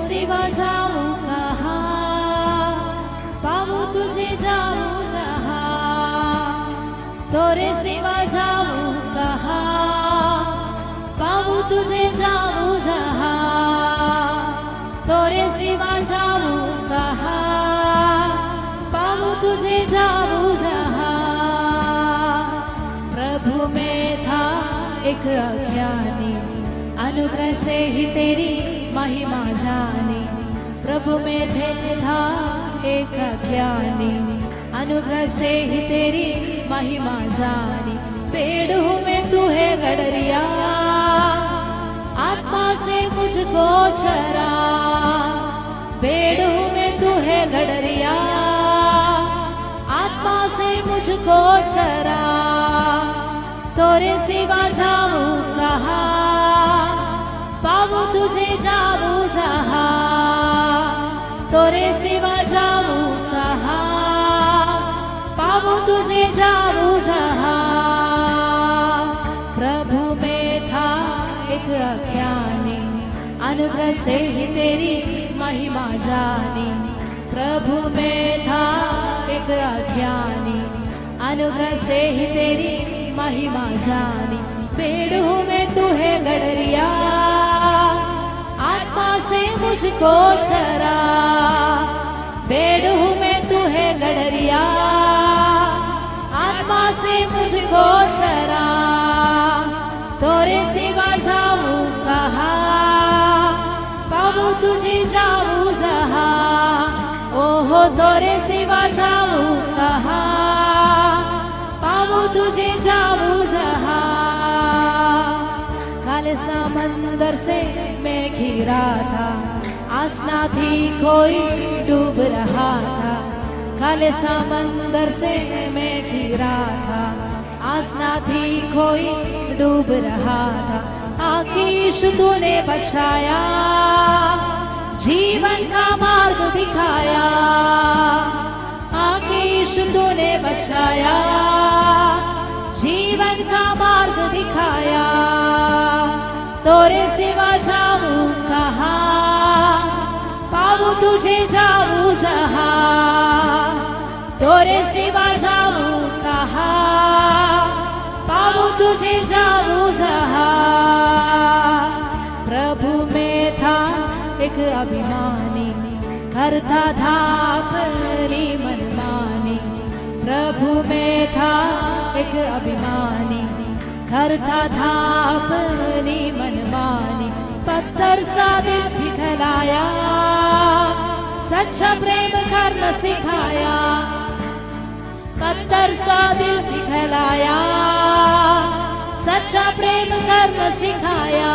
सिवा जाऊं कहाँ, पाऊं तुझे जाऊं जहाँ। तोरे सिवा जाऊं कहाँ, पाऊं तुझे जाऊं जहाँ। तोरे सिवा जाऊं कहाँ, पाऊं तुझे जाऊं जहाँ। प्रभु में था एक अज्ञानी, अनुग्रह से ही तेरी महिमा जानी। प्रभु में था एक अज्ञानी, अनुग्रह से ही तेरी महिमा जानी। पेड़ हूँ मैं तू है गडरिया, आत्मा से मुझको चरा। पेड़ हूँ मैं तू है गडरिया, आत्मा से मुझको चरा। तोरे सिवा जाऊं कहाँ, पाऊं तुझे जाऊं जहाँ। तोरे सिवा जाऊं कहाँ, पाऊं तुझे जाऊं जहाँ। प्रभु में था एक अज्ञानी, अनुग्रह से ही तेरी महिमा जानी। प्रभु में था एक अज्ञानी, अनुग्रह से ही तेरी महिमा जानी। पेड़ हूँ मैं तू है गडरिया, आत्मा से मुझको चरा। पेड़ हूँ मैं तू है गडरिया, आत्मा से मुझको चरा। तोरे सिवा जाऊं कहाँ, पाऊं तुझे जाऊं जहाँ। ओहो तोरे सिवा जाऊं कहाँ, पाऊं तुझे जाऊं जहाँ। काले समंदर से मैं घिरा था, आस ना थी कोई डूब रहा था। काले समंदर से मैं घिरा था, आस ना थी कोई डूब रहा था। आकीश तूने बचाया, जीवन का मार्ग दिखाया। आकीश तूने बचाया, जीवन का मार्ग दिखाया। तोरे सिवा जाऊं कहाँ, पाऊं तुझे जाऊं जहाँ। तोरे सिवा जाऊं कहाँ, पाऊं तुझे जाऊं जहाँ। प्रभु में था एक अभिमानी, करता था अपनी मनमानी। प्रभु में था एक अभिमानी, करता था अपनी मनमानी। पत्थर सा दिल पिघलाया, सच्चा प्रेम करना सिखाया। पत्थर सा दिल पिघलाया, सच्चा प्रेम करना सिखाया।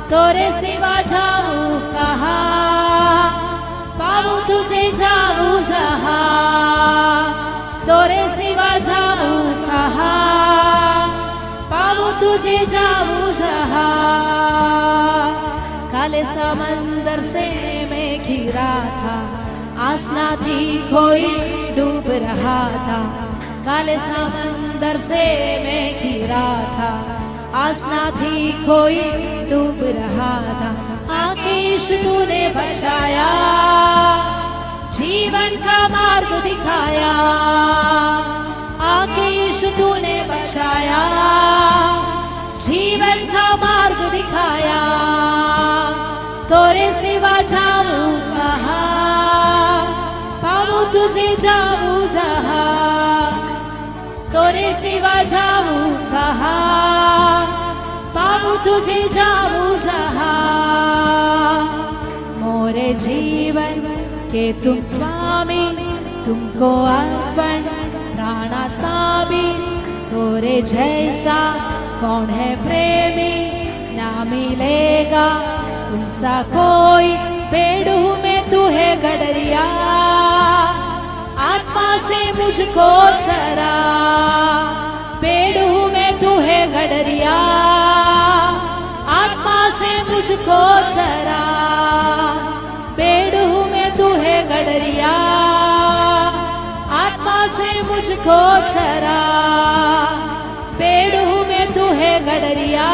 तोरे सिवा जाऊं कहाँ, पाऊं तुझे जाऊं जहाँ। तोरे सिवा जाऊं कहाँ, पाऊं तुझे जाऊं जहाँ। काले समंदर से मैं घिरा था, आस ना थी कोई डूब रहा था। काले समंदर से मैं घिरा था, आस ना थी कोई डूब रहा था। आकीश तूने बचाया, जीवन का मार्ग दिखाया। आकीश तूने बचाया, जीवन का मार्ग दिखाया। तोरे सिवा जाऊं कहाँ, पाऊं तुझे जाऊं जहाँ। तोरे सिवा जाऊं कहाँ, पाऊं तुझे जाऊं जहाँ। मोरे जीवन के तुम स्वामी, तुमको अर्पण प्राणात्मा भी। तोरे जैसा कौन है प्रेमी, ना मिलेगा तुमसा कोई। पेड़ हूँ मैं तू है गडरिया, आत्मा से मुझको चरा। पेड़ हूँ मैं तू है गडरिया, आत्मा से मुझको चरा। पेड़ हूँ मैं तू है गडरिया, आत्मा से मुझको चरा। पेड़ हूँ मैं तू है गडरिया,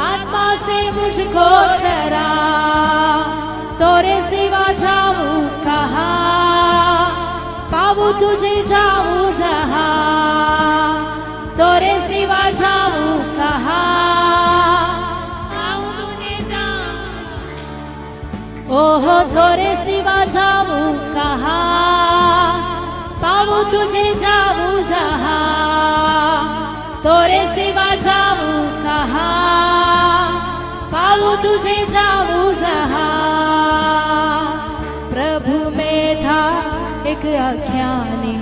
आत्मा से मुझको चरा। तुझे जाऊं जहां, तोरे सिवा जाऊं कहां। ओहो तोरे सिवा जाऊं कहां, पाऊं तुझे जाऊं जहां, तोरे सिवा जाऊं कहां, पाऊं तुझे जाऊं जहां। प्रभु में था एक अज्ञानी,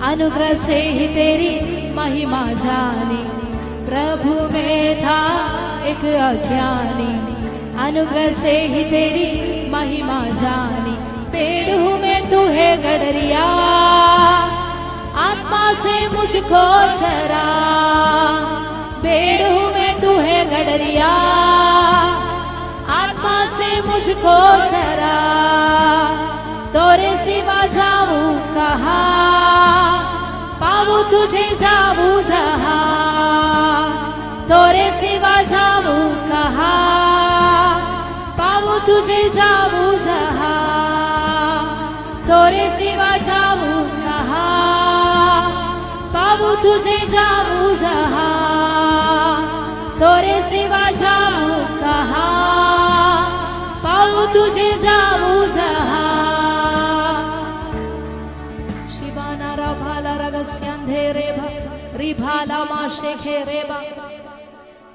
अनुग्रह से ही तेरी महिमा जानी। प्रभु में था एक अज्ञानी, अनुग्रह से ही तेरी महिमा जानी। पेड़ हूँ मैं तू है गडरिया, आत्मा से मुझको चरा। पेड़ हूँ मैं तू है गडरिया, आत्मा से मुझको चरा। तोरे सिवा जाऊं कहां, पाऊं तुझे जाऊं जहां। तोरे सिवा जाऊं कहां, पाऊं तुझे जाऊं जहां। तोरे सिवा जाऊं कहां, पाऊं तुझे जाऊं जहां। तोरे सिवा जाऊं कहां, पाऊं तुझे जाऊं जहां। शिवाना राभाला रगस्यंधे रेभा रिभाला माशेखे रेबा।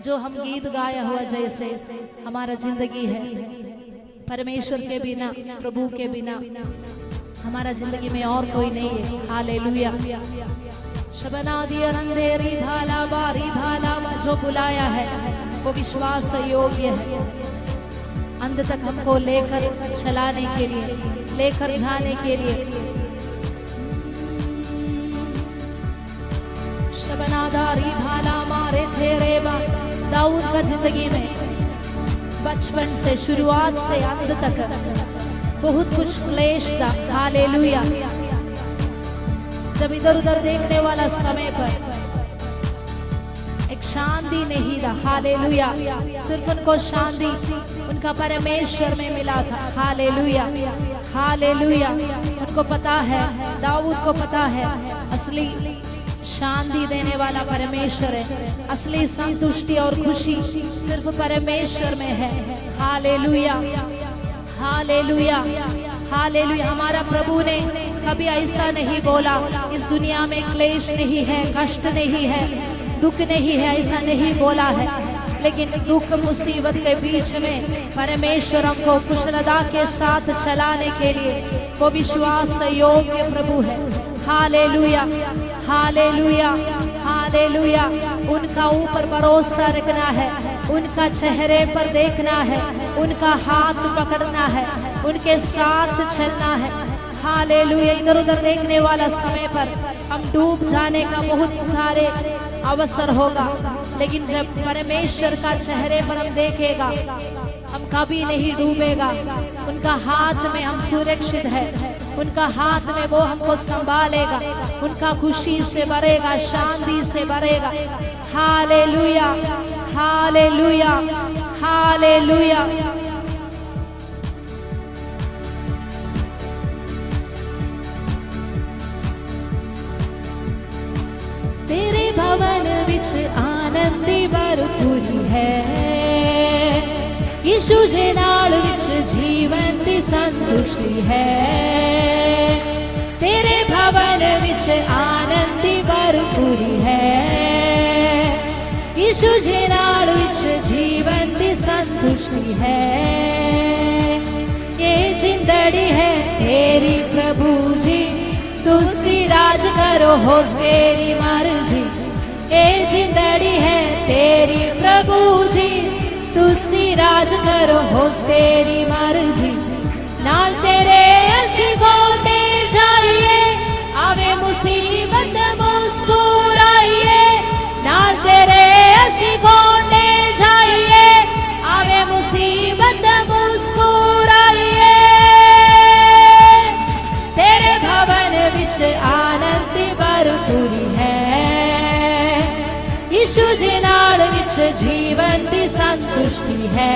जो हम गीत गाया हुआ जैसे हमारा जिंदगी है, परमेश्वर के बिना, प्रभु के बिना हमारा जिंदगी में और कोई नहीं है। हालेलुया। शबनादी रंधे रिभाला बा जो बुलाया है वो विश्वास योग्य है। अंत तक हमको लेकर चलाने के लिए, लेकर जाने के लिए। शबनादारी भाला मारे थे रेबा। दाऊद का जिंदगी में बचपन से, शुरुआत से अंत तक बहुत कुछ क्लेश था। हालेलुया। जब इधर उधर देखने वाला समय पर एक शांति नहीं था। हालेलुया। सिर्फ उनको शांति उनका परमेश्वर में मिला था। Hallelujah, hallelujah. उनको पता है, दाऊद को पता है, असली शांति देने वाला परमेश्वर है। असली संतुष्टि और खुशी सिर्फ परमेश्वर में है। Hallelujah, hallelujah, hallelujah. हमारा प्रभु ने कभी ऐसा नहीं बोला इस दुनिया में क्लेश नहीं है, कष्ट नहीं है, दुख नहीं है, ऐसा नहीं बोला है। लेकिन दुख मुसीबत के बीच में परमेश्वर हमको कुशलता के साथ चलाने के लिए वो विश्वास योग्य प्रभु है। Hallelujah, hallelujah, hallelujah. उनका ऊपर भरोसा रखना है, उनका चेहरे पर देखना है, उनका हाथ पकड़ना है, उनके साथ चलना है। हालेलुया। इधर उधर देखने वाला समय पर हम डूब जाने का बहुत सारे अवसर होगा, लेकिन जब परमेश्वर का चेहरे पर हम देखेगा हम कभी नहीं डूबेगा। उनका हाथ में हम सुरक्षित है, उनका हाथ में वो हमको संभालेगा, उनका खुशी से भरेगा, शांति से भरेगा। Hallelujah, hallelujah, hallelujah. तेरे भवन विच आनंदी भरपूरी है, यीशु जे नाल विच जीवन दी संतुष्टि है। तेरे भवन विच आनंदी भरपूरी है, यीशु जे नाल विच जीवन दी संतुष्टि है। ये जिंदड़ी है तेरी प्रभु जी, तुसी राज करो हो तेरी मर्जी। ये जिंदड़ी है तेरी प्रभु जी, तुसी राज करो हो तेरी मर्जी। नाल तेरे असी बोलते जाइए, आवे मुसीबत मुस्कुराइए। नाल तेरे असी बोलते जाइए, आवे मुसीबत मुस्कुराइए। तेरे भवन विच आनंद भरपूरी है, यीशु जी नाल विच जीवन दी संतुष्टि है।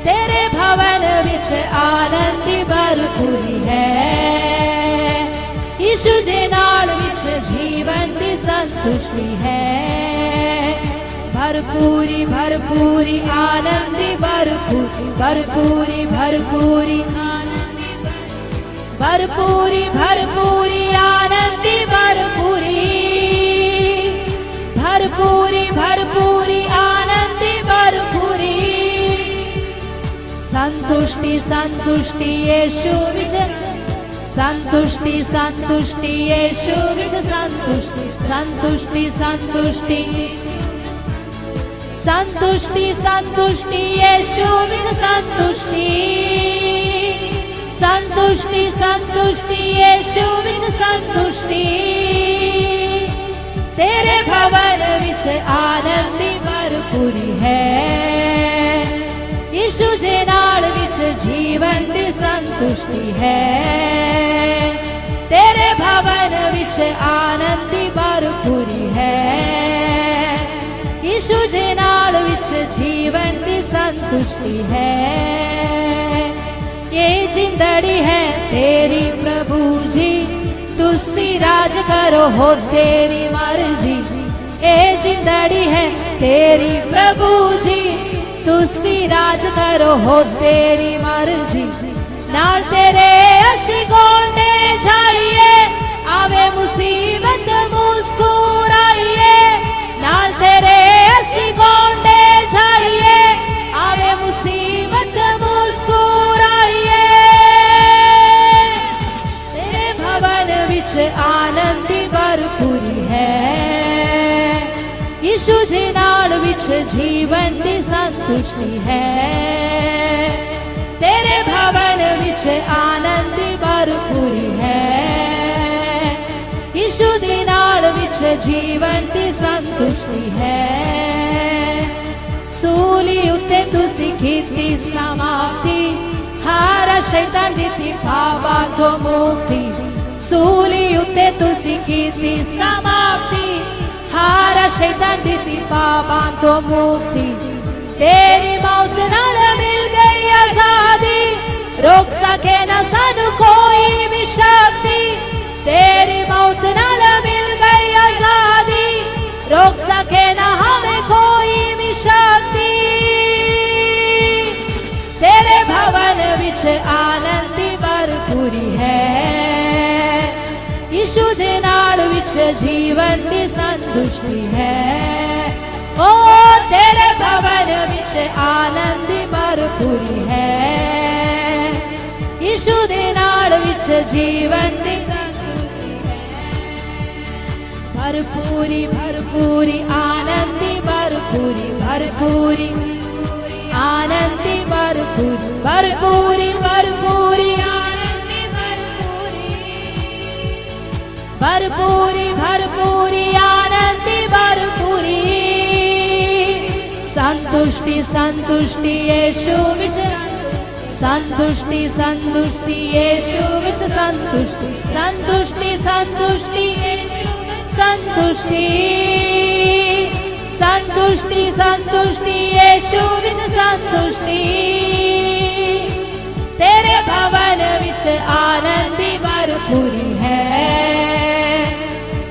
तेरे भवन विच आनंद भरपूरी है, यीशु जे नाल विच जीवन दी संतुष्टि है। भरपूरी भरपूरी आनंदी भरपूरी भरपूरी भरपूरी भरपूरी भरपूरी आनंदी भरपूरी भरपूरी भरपूरी आनंदी भरपूरी संतुष्टि संतुष्टि यीशु विच संतुष्टि संतुष्टि यीशु विच संतुष्टि संतुष्टि संतुष्टि संतुष्टि संतुष्टि यीशु विच संतुष्टि संतुष्टि संतुष्टि यीशु विच संतुष्टि तेरे भवन विच आनंदी भरपूरी है। यीशु जे नाल विच जीवन दी संतुष्टि है। तेरे भवन विच आनंदी भरपूरी है। यीशु जे नाल विच जीवन दी संतुष्टि है। ये जिंदड़ी है तेरी प्रभु जी, तुसी राज करो हो तेरी मर्जी। ये जिंदड़ी है तेरी प्रभु जी, तुसी राज करो हो तेरी मर्जी। नाल तेरे असी गोंडे जाइए, आवे मुसीबत मुस्कुराइए। नाल तेरे असी गोंडे जाइए, आवे मुसीबत मुस्कुराइए। तेरे भवन विच आनंदी भरपूरी है। यीशु जी नाल विच जीवन दी संतुष्टि है। तेरे भवन विच आनंदी भरपूरी है। यीशु जी नाल विच जीवन दी संतुष्टि है। सूली उत्ते तुसी कीती समाप्ति, हारा शैतान दिती पापां तो मुक्ति। सूली उत्ते तुसी कीती समाप्ति, हारा शैतान दिती पापां तो मुक्ति। तेरी मौत नाल मिल गई आजादी, रोक सके न सानू कोई भी शक्ति। तेरी मौत नाल मिल गई आजादी, रोक सके न हमें कोई भी शक्ति। तेरे भवन विच आनंदी भरपूरी है। यीशु जे नाल विच जीवन दी संतुष्टि है। ओ तेरे भवन विच आनंदी भरपूरी है। यीशु दे नाल विच जीवन दी संतुष्टि है। भरपूरी भरपूरी आनंदी भरपूरी भरपूरी आनंदी भरपूरी भरपूरी भरपूरी आनंदी भरपूरी भरपूरी आनंदी भरपूरी संतुष्टि संतुष्टि यीशु विच संतुष्टि संतुष्टि यीशु विच संतुष्टि संतुष्टि संतुष्टि संतुष्टि संतुष्टि संतुष्टि यीशु विच संतुष्टि तेरे भवन विच आनंदी भरपूरी है।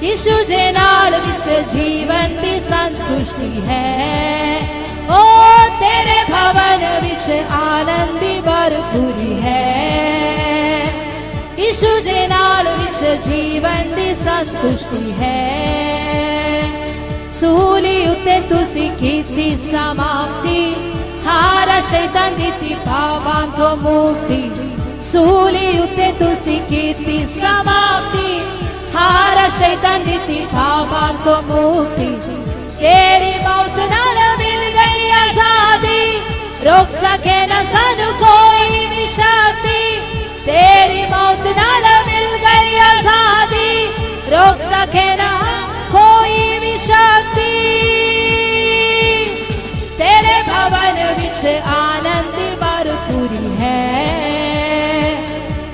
यीशु जे नाल विच जीवन दी संतुष्टि है। ओ तेरे भवन विच आनंदी भरपूरी है। यीशु जे नाल विच जीवन दी संतुष्टि है। सूली उत्ते तुसी कीती समाप्ति, हारा शैतान दिती पापां तो मुक्ति। सूली उत्ते तुसी कीती समाप्ति, हारा शैतान दिती पापां तो मुक्ति। तेरी मौत नाल मिल गई आजादी, रोक सके न सानू कोई भी शक्ति। तेरी मौत नाल मिल गई आजादी, रोक सके न कोई भी शक्ति। तेरे भवन विच आनंदी भरपूरी है।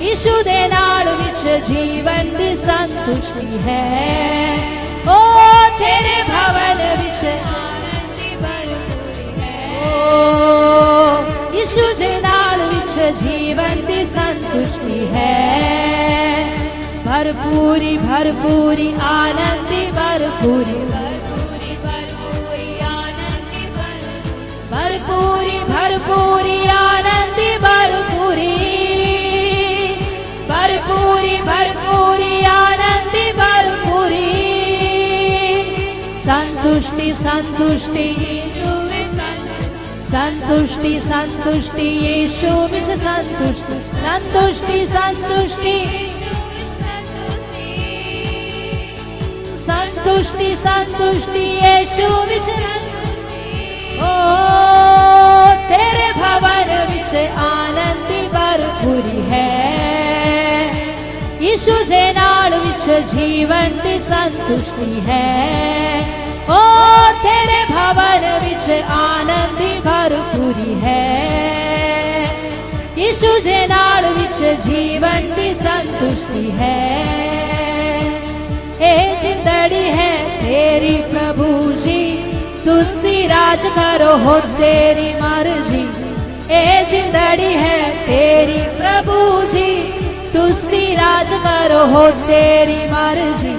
यीशु दे नाल विच जीवन दी संतुष्टि है। ओ तेरे भवन विच आनंदी भरपूरी है। ओ यीशु दे नाल विच जीवन दी संतुष्टि है। भरपूरी भरपूरी आनंदी भरपूरी भरपूरी भरपूरी आनंदी भरपूरी भरपूरी भरपूरी आनंदी भरपूरी संतुष्टि संतुष्टि संतुष्टि संतुष्टि यीशु विच संतुष्टि संतुष्टि संतुष्टि संतुष्टि संतुष्टि यीशु विच ओ तेरे भवन विच आनंदी भरपूरी है यीशु जे नाल विच जीवन दी संतुष्टि है ओ तेरे भवन विच आनंदी भरपूरी है यीशु जे नाल विच जीवन दी संतुष्टि है ए जिंदड़ी है तेरी प्रभु जी तुसी राज करो हो तेरी मर्जी ए जिंदड़ी है तेरी प्रभु जी तुसी राज करो हो तेरी मर्जी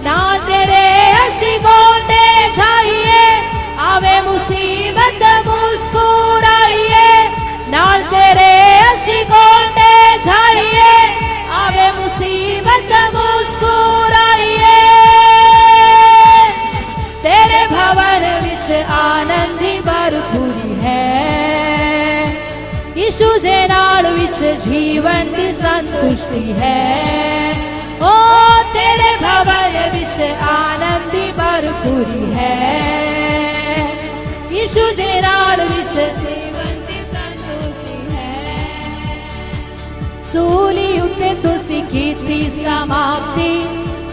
ना तेरे असी गोंडे जाइए आवे मुसीबत मुस्कुराइए नाल तेरे असी गोंडे जाइए आवे मुसीबत मुस्कुराइए तेरे भवन विच आनंदी भरपूरी है यीशु जे नाल विच जीवन दी संतुष्टि है ओ तेरे भवन विच आनंदी भरपूरी है यीशु जे नाल विच जीवन दी संतुष्टि है सूली उत्ते तुसी कीती समाप्ति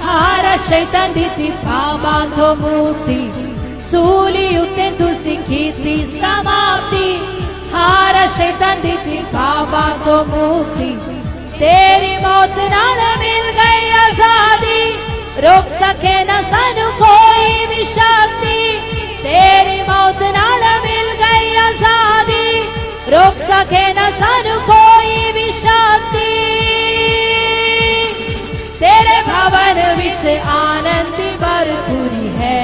हारा शैतान दी पापां तो मुक्ति सूली उत्ते तुसी कीती समाप्ति हारा शैतान दी पापां तो मुक्ति तेरी मौत नाल मिल गई आजादी रोक सके न सानू कोई भी शक्ति तेरी मौत नाल मिल गई आजादी रोक सके न सानू कोई भी शक्ति तेरे भवन विच आनंद भरपूरी है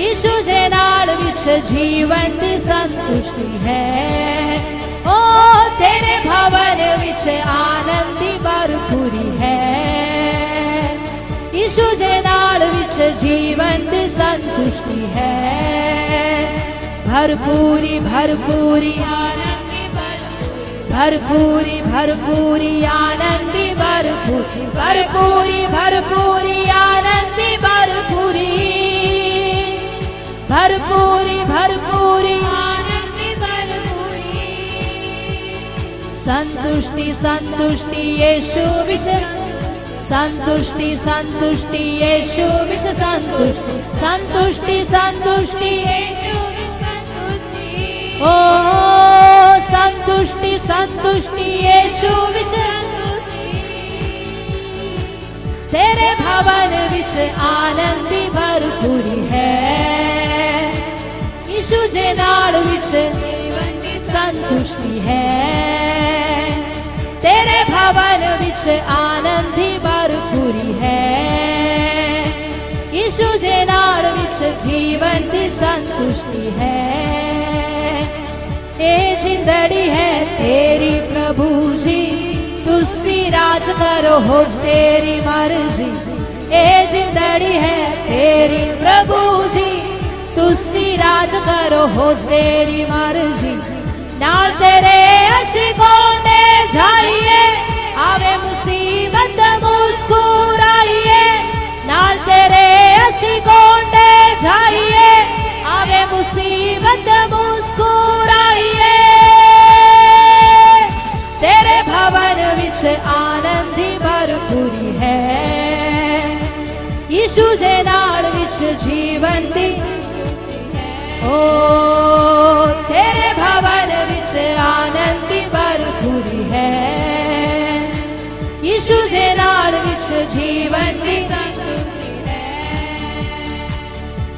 यीशु जे नाल विच जीवन दी संतुष्टि है ओ तेरे भवन विच आनंदी भरपूरी है यीशु जे नाल विच जीवन दी संतुष्टि है भरपूरी भरपूरी आनंदी भरपूरी भरपूरी आनंदी भरपूरी भरपूरी भरपूरी आनंदी भरपूरी भरपूरी भरपूरी संतुष्टि संतुष्टि यीशु विच संतुष्टि संतुष्टि यीशु विच संतुष्टि संतुष्टि संतुष्टि ओ संतुष्टि संतुष्टि यीशु विच तेरे भवन विच आनंदी भरपूरी है यीशु जे नाल विच संतुष्टि है तेरे भवन विच आनंदी भरपूरी है यीशु जे नाल विच जीवन दी संतुष्टि है ए जिंदड़ी है तेरी प्रभु जी तुसी राज करो हो तेरी मर्जी ए जिंदड़ी है तेरी प्रभु जी तुसी राज करो हो तेरी मर्जी नाल तेरे असी गोंदे जाइए आवे मुसीबत मुस्कुराइए नाल तेरे असी गोंदे जाइए आवे मुसीबत मुस्कुराइए तेरे भवन विच आनंदी भरपूरी है यीशु जे नाल विच जीवन दी ओ तेरे भवन विच आनंदी भरपूरी है यीशु जे नाल विच जीवन दी संतुष्टि है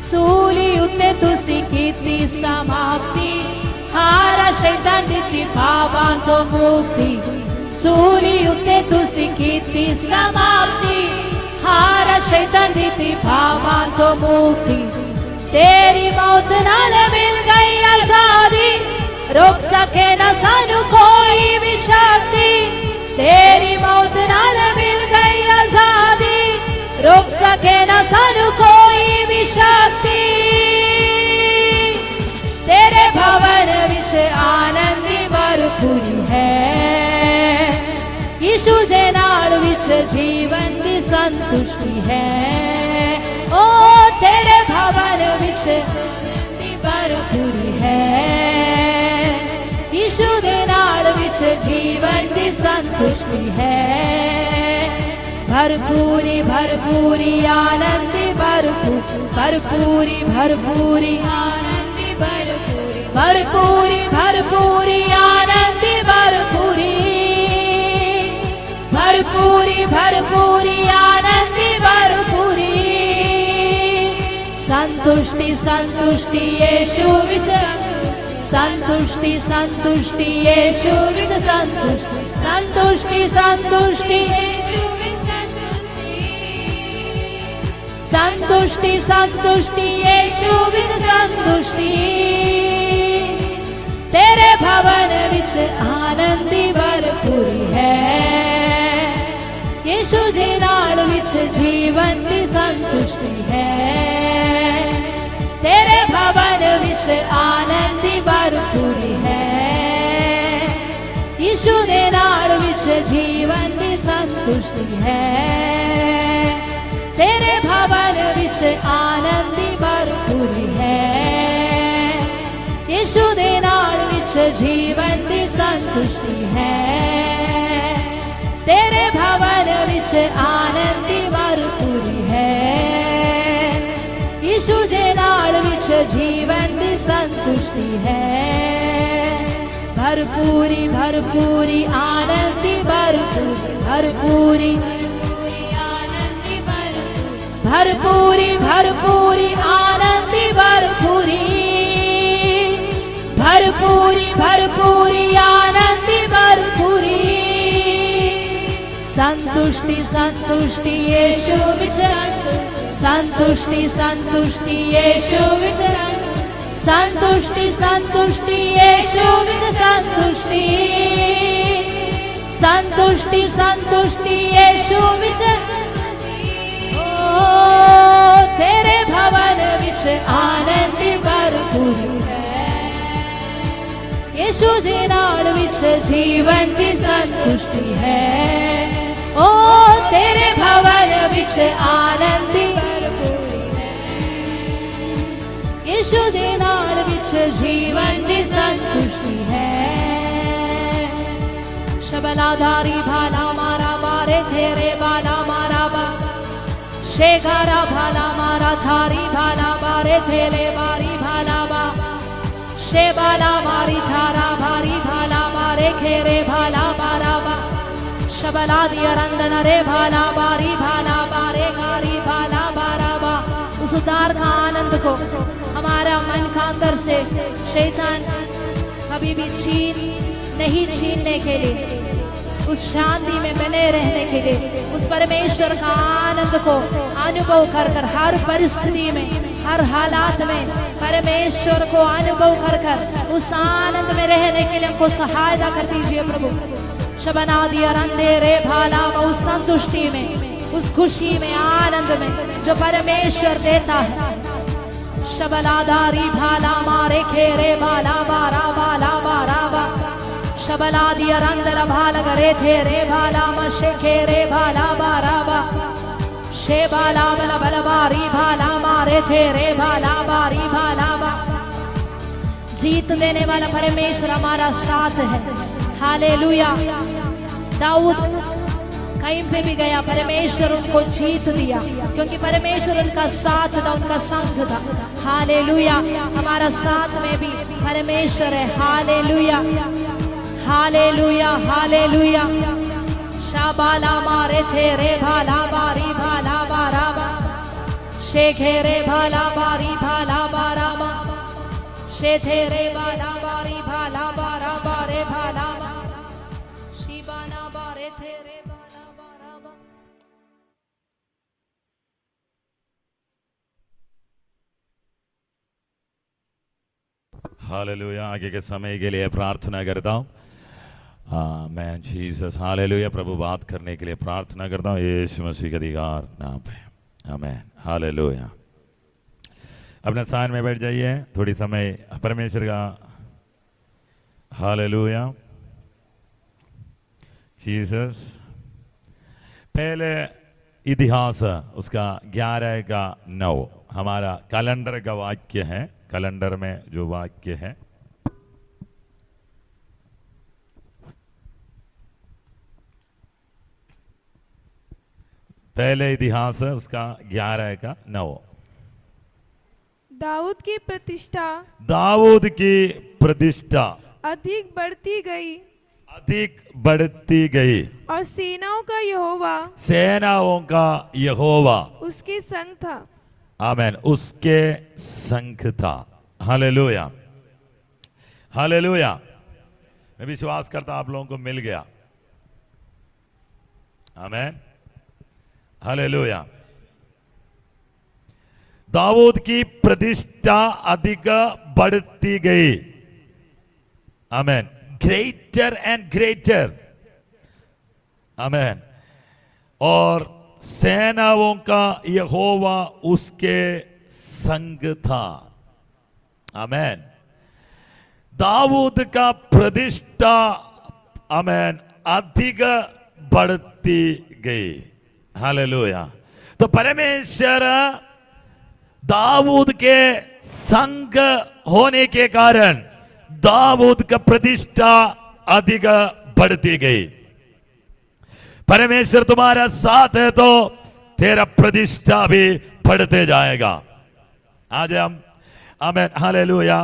सूली उत्ते तुसी कीती समाप्ति हारा शैतान दी पापां तो मुक्ति सूली उत्ते तुसी कीती समाप्ति हार शैतान दी भावा तो मुक्ति तेरी मौत नाल मिल गई आजादी रोक सके न सानू कोई भी शक्ति तेरी मौत नाल मिल गई आजादी रोक सके न सानू कोई भी शक्ति तेरे भवन विच आनंदी भरपूरी है यीशु जे नाल विच जीवन दी संतुष्टि है ओ तेरे भवन विच आनंदी भरपूरी है यीशु दे नाल विच जीवन दी संतुष्टि है भरपूरी भरपूरी आनंदी भरपूरी भरपूरी आनंदी भरपूरी भरपूरी आनंदी भरपूरी भरपूरी आनंदी भरपूरी संतुष्टि संतुष्टि यीशु विच संतुष्टि संतुष्टि यीशु विच संतुष्टि संतुष्टि संतुष्टि संतुष्टि यीशु विच संतुष्टि तेरे भवन विच आनंदी भरपूरी है यीशु जी नाल विच जीवन दी संतुष्टि है तेरे भवन विच आनंदी भरपूरी है यीशु दे नाल विच जीवन दी संतुष्टि है तेरे भवन विच आनंदी भरपूरी है यीशु दे नाल विच जीवन दी संतुष्टि है तेरे भवन विच आनंदी भरपूरी है यीशु जे नाल विच जीवन दी संतुष्टि है भरपूरी भरपूरी आनंदी भरपूरी आनंदी भरपूरी भरपूरी आनंदी भरपूरी भरपूरी आनंदी भरपूरी संतुष्टि संतुष्टि यीशु विच संतुष्टि संतुष्टि यीशु विच संतुष्टि संतुष्टि यीशु विच संतुष्टि संतुष्टि संतुष्टि यीशु विच ओ तेरे भवन विच आनंदी भरपूरी है यीशु जी नाल विच जीवन दी संतुष्टि है ओ तेरे भवन विच आनंदी भरपूरी है यीशु जी नाल विच जीवन दी संतुष्टि है शबलाधारी भाला मारा बारे तेरे बाला मारा बा शेगारा भाला मारा थारी भाला बारे तेरे बारी भाला बा शे बाला मारी थारा भारी भाला मारे खेरे भाला बारा बा शबला दिया रंदन रे भाला बारी भाला बारे गारी भाला बारा बा उस उद्धार का आनंद को हमारा मन का अंदर से शैतान कभी भी छीनने के लिए उस शांति में बने रहने के लिए उस परमेश्वर का आनंद को अनुभव कर कर हर परिस्थिति में हर हालात में परमेश्वर को अनुभव कर कर उस आनंद में रहने के लिए हमको सहायता कर दीजिए प्रभु शबना दिया रंदे रे भाला उस संतुष्टि में उस खुशी में आनंद में जो परमेश्वर देता है शबलादारी भाला मारे खेरे भाला बारा बाला बारा बा शबला दिया रंदल भाल करे थे रे भाला मशे खेरे भाला बारा बा शे बाला बल बल बारी भाला मारे थे रे भाला बारी भाला बा जीत देने वाला परमेश्वर हमारा साथ है हालेलुया दाऊद कहीं पे भी गया परमेश्वर उनको जीत दिया क्योंकि परमेश्वर उनका साथ था उनका संग था हालेलुया हमारा साथ में भी परमेश्वर है हालेलुया हालेलुया हालेलुया शाबाला मारे थे रे भाला बारी भाला बारा बा शेखे रे भाला बारी भाला बारा बा शे थे रे भाला बारी भाला बारा बारे भाला बा शिबाना हालेलुया। आगे के समय के लिए प्रार्थना करता हूँ। मैं जीसस हालेलुया। प्रभु बात करने के लिए प्रार्थना करता हूँ यीशु मसीह के अधिकार नाम पे। आमीन हालेलुया। अपने स्थान में बैठ जाइए, थोड़ी समय परमेश्वर का हालेलुया जीसस। पहले इतिहास उसका 11 का 9 हमारा कैलेंडर का वाक्य है। कैलेंडर में जो वाक्य है पहले इतिहास उसका 11 का 9। दाऊद की प्रतिष्ठा अधिक बढ़ती गई और सेनाओं का यहोवा उसके संग था। आमीन, उसके संग था। Hallelujah hallelujah. मैं विश्वास करता आप लोगों को मिल गया। आमीन हालेलुया। दाऊद की प्रतिष्ठा अधिक बढ़ती गई। आमीन, ग्रेटर एंड ग्रेटर। आमीन, और सेनाओं का यहोवा उसके संग था। आमीन, दाऊद का प्रतिष्ठा आमीन अधिक बढ़ती गई। हालेलुया। तो परमेश्वर दाऊद के संग होने के कारण दाऊद का प्रतिष्ठा अधिक बढ़ती गई। परमेश्वर तुम्हारा साथ है तो तेरा प्रतिष्ठा भी बढ़ते जाएगा। आज हम आमीन हालेलुया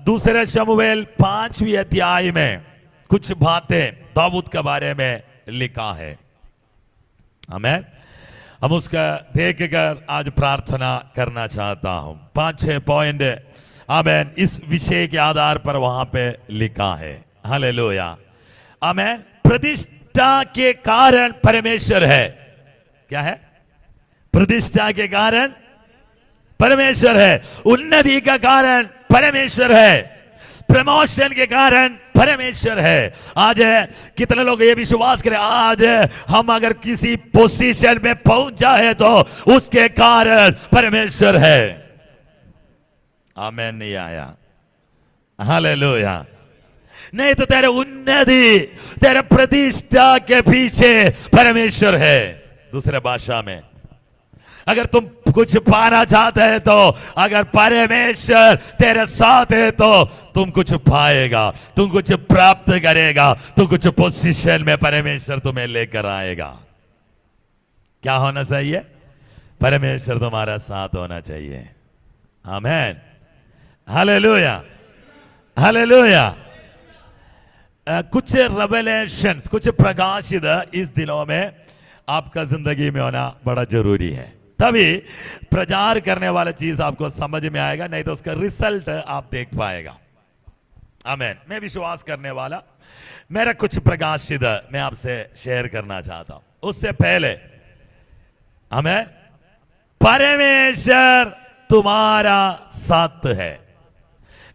दूसरे शमूएल 5वीं अध्याय में कुछ बातें दाऊद के बारे में लिखा है। आमीन, हम उसका देखकर आज प्रार्थना करना चाहता हूं। 5-6 पॉइंट आमीन इस विषय के आधार पर वहां पे लिखा है। हालेलुया। आमीन, प्रतिष्ठा के कारण परमेश्वर है। क्या है? प्रतिष्ठा के कारण परमेश्वर है। उन्नति का कारण परमेश्वर है। प्रमोशन के कारण परमेश्वर है। आज कितने लोग ये विश्वास करें आज हम अगर किसी पोजीशन में पहुंच जाए तो उसके कारण परमेश्वर है। आमीन नहीं आया। हालेलुया। नहीं तो तेरे उन्नति तेरे प्रतिष्ठा के पीछे परमेश्वर है। दूसरे भाषा में अगर तुम कुछ पाना चाहते हैं तो अगर परमेश्वर तेरे साथ है तो तुम कुछ पाएगा, तुम कुछ प्राप्त करेगा, तुम कुछ पोजीशन में परमेश्वर तुम्हें लेकर आएगा। क्या होना चाहिए? परमेश्वर तुम्हारा साथ होना चाहिए। आमीन हालेलुया हालेलुया। कुछ रेवलेशंस, कुछ प्रकाशित इस दिनों में आपका जिंदगी में होना बड़ा जरूरी है। तभी प्रचार करने वाला चीज आपको समझ में आएगा, नहीं तो उसका रिजल्ट आप देख पाएगा। आमीन। मैं विश्वास करने वाला मेरा कुछ प्रकाशित मैं आपसे शेयर करना चाहता हूं। उससे पहले आमीन, परमेश्वर तुम्हारा साथ है,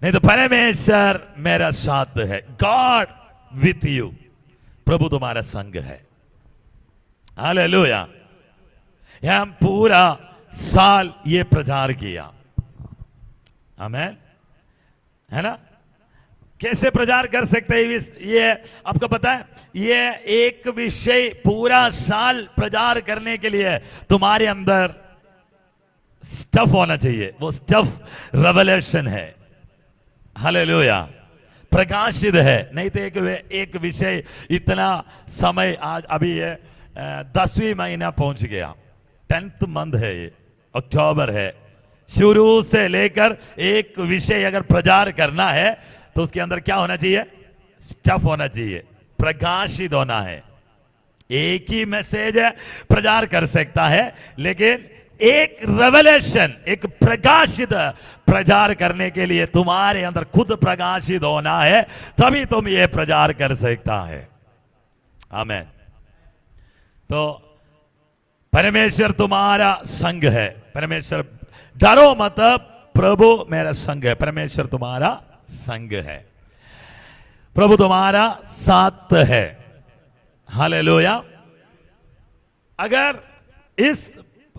नहीं तो परमेश्वर मेरा साथ है। God with you. प्रभु तुम्हारा संग है। हालेलुया। हम पूरा साल ये प्रचार किया। आमीन, है ना? कैसे प्रचार कर सकते हैं ये आपको पता है? ये एक विषय पूरा साल प्रचार करने के लिए तुम्हारे अंदर स्टफ होना चाहिए। वो स्टफ रेवलेशन है। हालेलुया। प्रकाशित है। नहीं तो एक विषय इतना समय आज अभी ये 10वीं महीना पहुंच गया। 10th मंथ है, ये अक्टूबर है। शुरू से लेकर एक विषय अगर प्रचार करना है तो उसके अंदर क्या होना चाहिए? स्टफ होना चाहिए, प्रकाशित होना है। एक ही मैसेज प्रचार कर सकता है, लेकिन एक रेवलेशन, एक प्रकाशित प्रचार करने के लिए तुम्हारे अंदर खुद प्रकाशित होना है, तभी तुम ये प्रचार कर सकता है। आमीन। तो परमेश्वर तुम्हारा संग है। परमेश्वर डरो मत, प्रभु मेरा संग है, परमेश्वर तुम्हारा संग है, प्रभु तुम्हारा साथ है। हालेलुया। अगर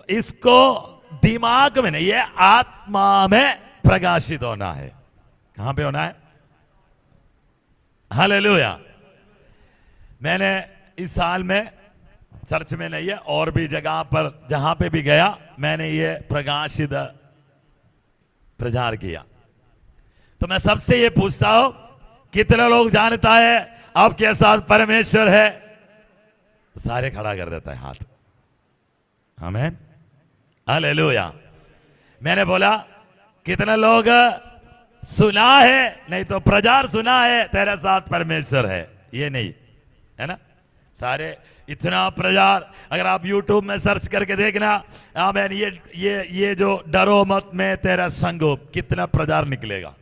इसको दिमाग में नहीं, ये आत्मा में प्रकाशित होना है। कहां पे होना है? हालेलुया। मैंने इस साल में चर्च में नहीं है और भी जगह पर जहां पे भी गया मैंने ये प्रकाशित प्रचार किया। तो मैं सबसे ये पूछता हूं, कितने लोग जानता है आपके साथ परमेश्वर है? सारे खड़ा कर देता है हाथ। आमीन, हालेलुया। मैंने बोला कितने लोग सुना है, नहीं तो प्रचार सुना है तेरे साथ परमेश्वर है, ये नहीं है ना। सारे इतना प्रचार, अगर आप YouTube में सर्च करके देखना, आमीन, ये जो डरो मत में तेरा संग हो, कितना प्रचार निकलेगा,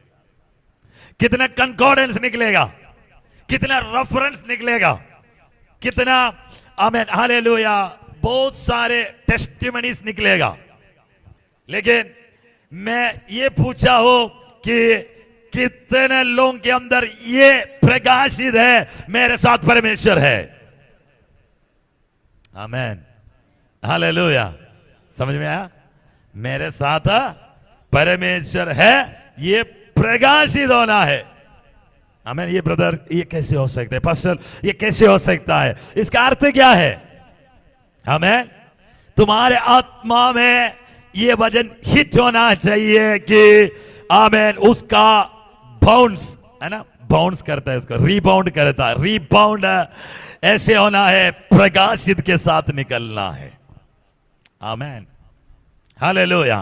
कितना कंकॉर्डेंस निकलेगा, कितना रेफरेंस निकलेगा, कितना, आमीन, हालेलुया, बहुत सारे टेस्टिमनीज निकलेगा। लेकिन मैं ये पूछा हो कि कितने लोगों के अंदर ये प्रकाशित है मेरे साथ परमेश्वर है। आमीन, हालेलुया। समझ में आया? मेरे साथ परमेश्वर है, ये प्रकाशित होना है। आमीन। ये ब्रदर, ये कैसे हो सकता है? पास्टर, ये कैसे हो सकता है? इसका अर्थ क्या है? आमीन। तुम्हारे आत्मा में ये वजन हिट होना चाहिए कि आमीन, उसका बाउंस है ना, बाउंस करता है, उसको रीबाउंड करता है, रीबाउंड ऐसे होना है, प्रकाशित के साथ निकलना है। आमीन, हालेलुया।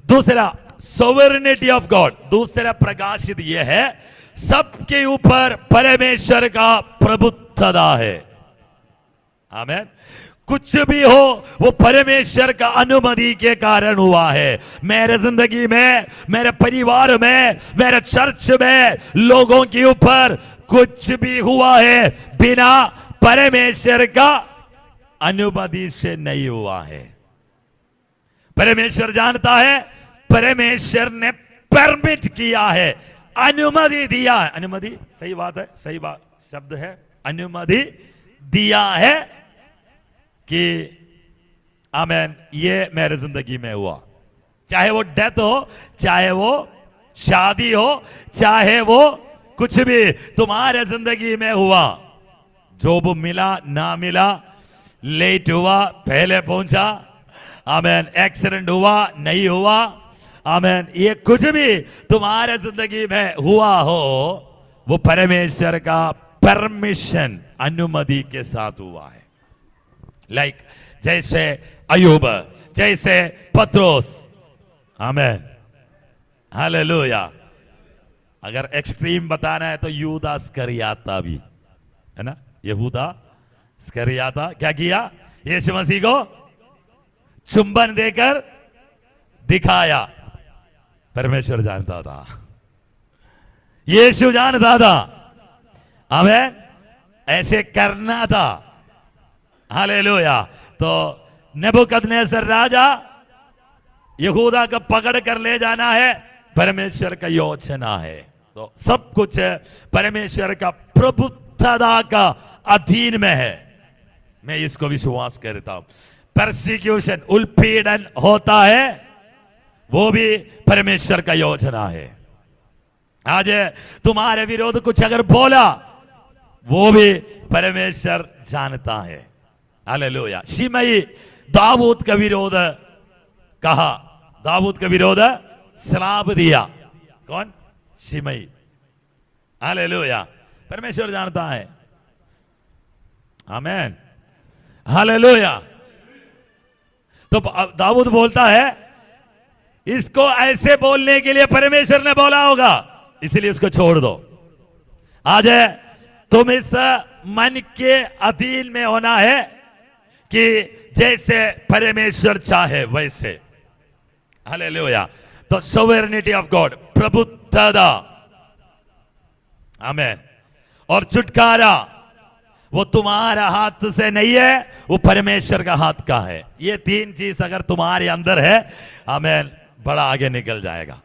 दूसरा, सोवरेनिटी ऑफ गॉड, दूसरा प्रकाशित यह है सबके ऊपर परमेश्वर का प्रभुत्वता है। आमीन। कुछ भी हो वो परमेश्वर का अनुमति के कारण हुआ है। मेरे जिंदगी में, मेरे परिवार में, मेरे चर्च में लोगों के ऊपर कुछ भी हुआ है बिना परमेश्वर का अनुमति से नहीं हुआ है। परमेश्वर जानता है, परमेश्वर ने परमिट किया है, अनुमति दिया है। अनुमति सही बात है, सही बात शब्द है, अनुमति दिया है कि आमीन, ये मेरे जिंदगी में हुआ। चाहे वो डेथ हो, चाहे वो शादी हो, चाहे वो कुछ भी तुम्हारे जिंदगी में हुआ, जॉब मिला ना मिला, लेट हुआ पहले पहुंचा, आमीन, एक्सीडेंट हुआ नहीं हुआ, आमीन, ये कुछ भी तुम्हारे जिंदगी में हुआ हो, वो परमेश्वर का परमिशन, अनुमति के साथ हुआ है। लाइक जैसे अय्यूब, जैसे पत्रोस, आमीन, हालेलुया। अगर एक्सट्रीम बताना है तो यहूदा इस्करियोता भी है ना। यहूदा इस्करियोता क्या किया? यीशु मसीह को चुंबन देकर दिखाया। परमेश्वर जानता था, यीशु जानता था, आमीन, ऐसे करना था। हालेलुया। तो नेबुकदनेस्सर राजा यहूदा को पकड़ कर ले जाना है, परमेश्वर का योजना है। तो सब कुछ परमेश्वर का प्रभुत्वता का अधीन में है। मैं इसको विश्वास करता हूं। परसिक्यूशन, उत्पीड़न होता है, वो भी परमेश्वर का योजना है। आज तुम्हारे विरोध कुछ अगर बोला, वो भी परमेश्वर जानता है। हालेलुया। शिमई दाऊद का विरोध कहा, दाऊद का विरोध श्राप दिया। कौन? शिमई। हालेलुया। परमेश्वर जानता है। आमीन, हालेलुया। तो दाऊद बोलता है, इसको ऐसे बोलने के लिए परमेश्वर ने बोला होगा, इसलिए इसको छोड़ दो। आज तुम इस मन के अधीन में होना है कि जैसे परमेश्वर चाहे वैसे। हालेलुया। तो सोवरेनिटी ऑफ गॉड, प्रभुत्वता, आमीन। और छुटकारा वो तुम्हारा हाथ से नहीं है, वो परमेश्वर का हाथ का है। ये तीन चीज अगर तुम्हारे अंदर है, आमीन, बड़ा आगे निकल जाएगा।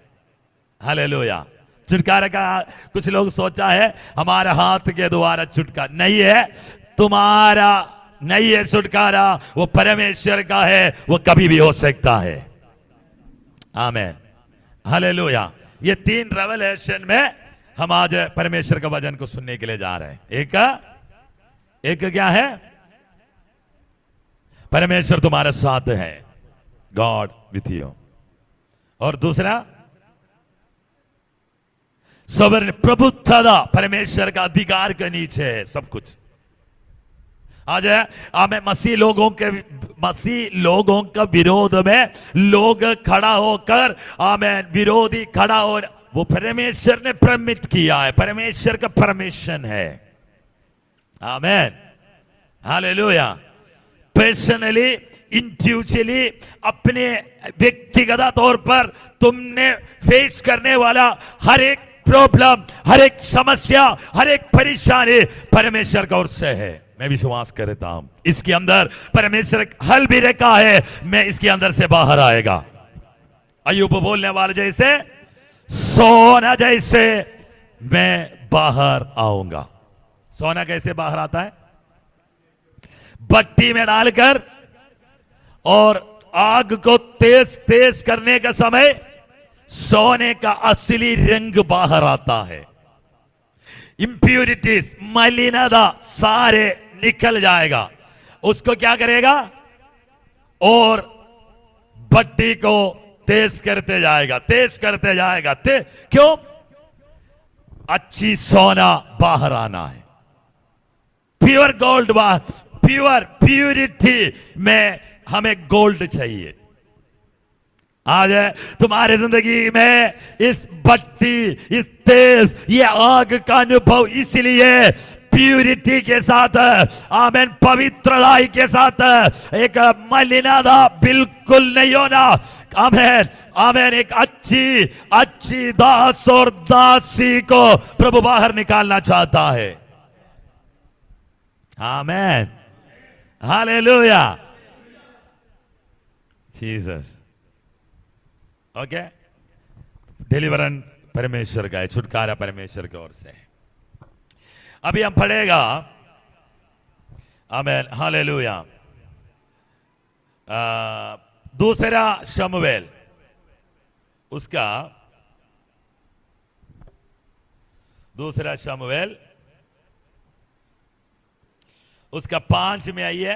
हालेलुया। छुटकारा का कुछ लोग सोचा है हमारे हाथ के द्वारा छुटकारा नहीं है, तुम्हारा नहीं है छुटकारा, वो परमेश्वर का है, वो कभी भी हो सकता है। आमीन, हालेलुया। ये 3 रेवलेशन में हम आज परमेश्वर का वचन को सुनने के लिए जा रहे हैं। एक क्या है? परमेश्वर तुम्हारे साथ है, गॉड विथ यू। और दूसरा सोवरेन, प्रभुत्वता, परमेश्वर का अधिकार के नीचे है सब कुछ। आज हमें मसीह लोगों का विरोध में लोग खड़ा होकर, हमें विरोधी खड़ा हो, वो परमेश्वर ने परमिट किया है, परमेश्वर का परमिशन है। आमीन, हालेलुया। पर्सनली, इंडिविजुअली, अपने व्यक्तिगत तौर पर तुमने फेस करने वाला हर एक प्रॉब्लम, हर एक समस्या, हर एक परेशानी परमेश्वर की ओर से है। मैं विश्वास करता हूं इसके अंदर परमेश्वर हल भी रखा है, मैं इसके अंदर से बाहर आएगा। अय्यूब बोलने वाले जैसे, सोना जैसे मैं बाहर आऊंगा। सोना कैसे बाहर आता है? भट्टी में डालकर और आग को तेज तेज करने का समय सोने का असली रंग बाहर आता है। इंप्यूरिटीज, मलिनता सारे निकल जाएगा। उसको क्या करेगा? और भट्टी को तेज करते जाएगा, तेज करते जाएगा। क्यों? अच्छी सोना बाहर आना है, प्योर गोल्ड बाहर, प्यूरिटी में हमें गोल्ड चाहिए। आज तुम्हारे जिंदगी में इस भट्टी, इस तेज, ये आग का अनुभव इसलिए प्यूरिटी के साथ, आमीन, पवित्रताई के साथ, एक मलिनता बिल्कुल नहीं होना। आमीन, आमीन। एक अच्छी दास और दासी को प्रभु बाहर निकालना चाहता है। आमीन, हालेलुया, जीसस। ओके, डिलीवरेंस परमेश्वर का है, छुटकारा परमेश्वर की ओर से है। अभी हम पढ़ेगा, आमीन, हालेलुया, दूसरा शमूएल, उसका दूसरा शमूएल उसका 5 में आइए,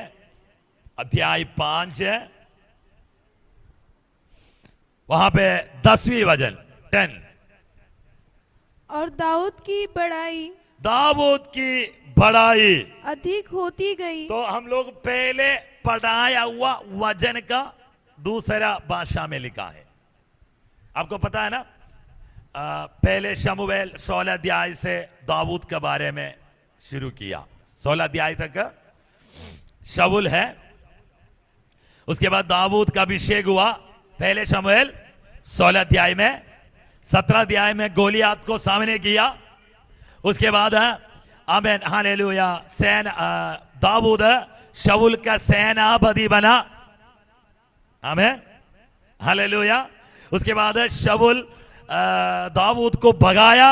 अध्याय 5 है, वहां पे 10वीं वचन 10। और दाऊद की बड़ाई अधिक होती गई। तो हम लोग पहले पढ़ाया हुआ वचन का दूसरा भाषा में लिखा है। आपको पता है ना, पहले शमूएल 16 अध्याय से दाऊद के बारे में शुरू किया। 16 अध्याय तक शाऊल है, उसके बाद दाऊद का अभिषेक हुआ। पहले शमूएल 16 अध्याय में, 17 अध्याय में गोलियात को सामने किया। उसके बाद आमीन, हालेलुया, दाऊद शाऊल का सेनापति बना। आमीन, हालेलुया। उसके बाद शाऊल दाऊद को भगाया।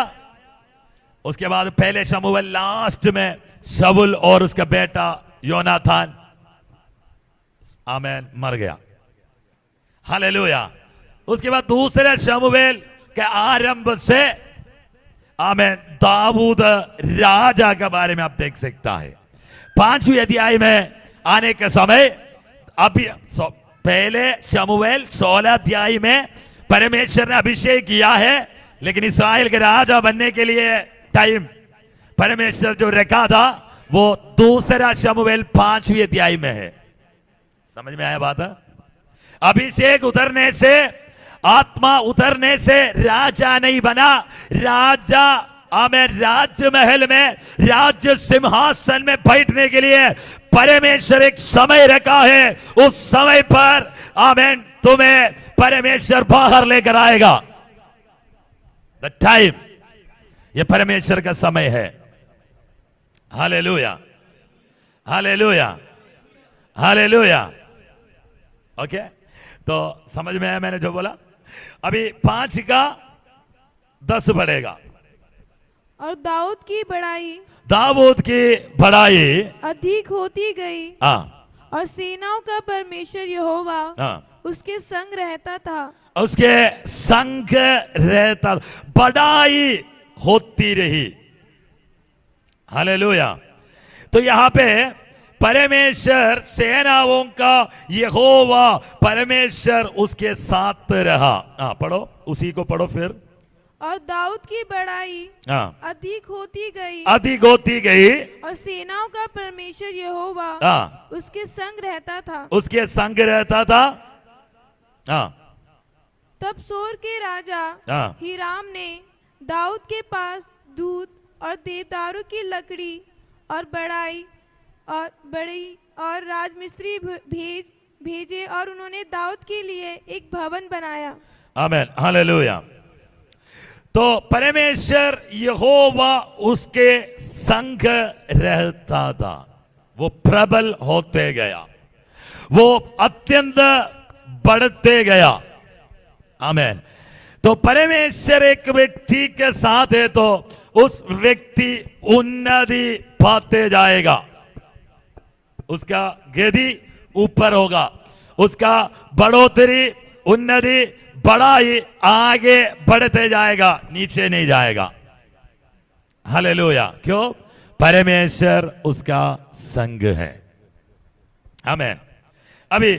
उसके बाद पहले शमूएल लास्ट में शाऊल और उसका बेटा योनाथान, आमीन, मर गया। हालेलुया। उसके बाद दूसरे शमूएल के आरंभ से, आमीन, दाऊद राजा के बारे में आप देख सकता है। 5वीं अध्याय में आने के समय, अभी पहले शमूएल 16 अध्याय में परमेश्वर ने अभिषेक किया है, लेकिन इस्राएल के राजा बनने के लिए टाइम परमेश्वर जो रखा था वो दूसरा शमूएल 5वीं अध्याय में है। समझ में आया बात है? अभिषेक उतरने से, आत्मा उतरने से राजा नहीं बना। राजा, आमीन, राज्य महल में, राज्य सिंहासन में बैठने के लिए परमेश्वर एक समय रखा है। उस समय पर, आमीन, तुम्हें परमेश्वर बाहर लेकर आएगा। द टाइम, ये परमेश्वर का समय है। Hallelujah, hallelujah, hallelujah. ओके, तो समझ में आया मैंने जो बोला? अभी 5 का 10 बढ़ेगा। और दाऊद की बड़ाई दाऊद की बड़ाई अधिक होती गई हाँ और सेनाओं का परमेश्वर यहोवा हाँ उसके संग रहता था। उसके संग रहता, बड़ाई होती रही। हालेलुया। तो यहां पे परमेश्वर सेनाओं का यहोवा परमेश्वर उसके साथ रहा। हाँ पढ़ो, उसी को पढ़ो फिर। और दाऊद की बड़ाई हाँ अधिक होती गई अधिक होती गई और सेनाओं का परमेश्वर यहोवा हाँ उसके संग रहता था। उसके संग रहता था। हाँ तब सोर के राजा हाँ हिराम ने दाऊद के पास दूत और देवदारों की लकड़ी और बड़ी और राजमिस्त्री भेजे और उन्होंने दाऊद के लिए एक भवन बनाया। आमीन हालेलुया। तो परमेश्वर यहोवा उसके संग रहता था, वो प्रबल होते गया, वो अत्यंत बढ़ते गया। आमीन। तो परमेश्वर एक व्यक्ति के साथ है तो उस व्यक्ति उन्नति पाते जाएगा, उसका गति ऊपर होगा, उसका बढ़ोतरी उन्नति बड़ाई आगे बढ़ते जाएगा, नीचे नहीं जाएगा। हालेलुया। क्यों? परमेश्वर उसका संग है। आमीन। अभी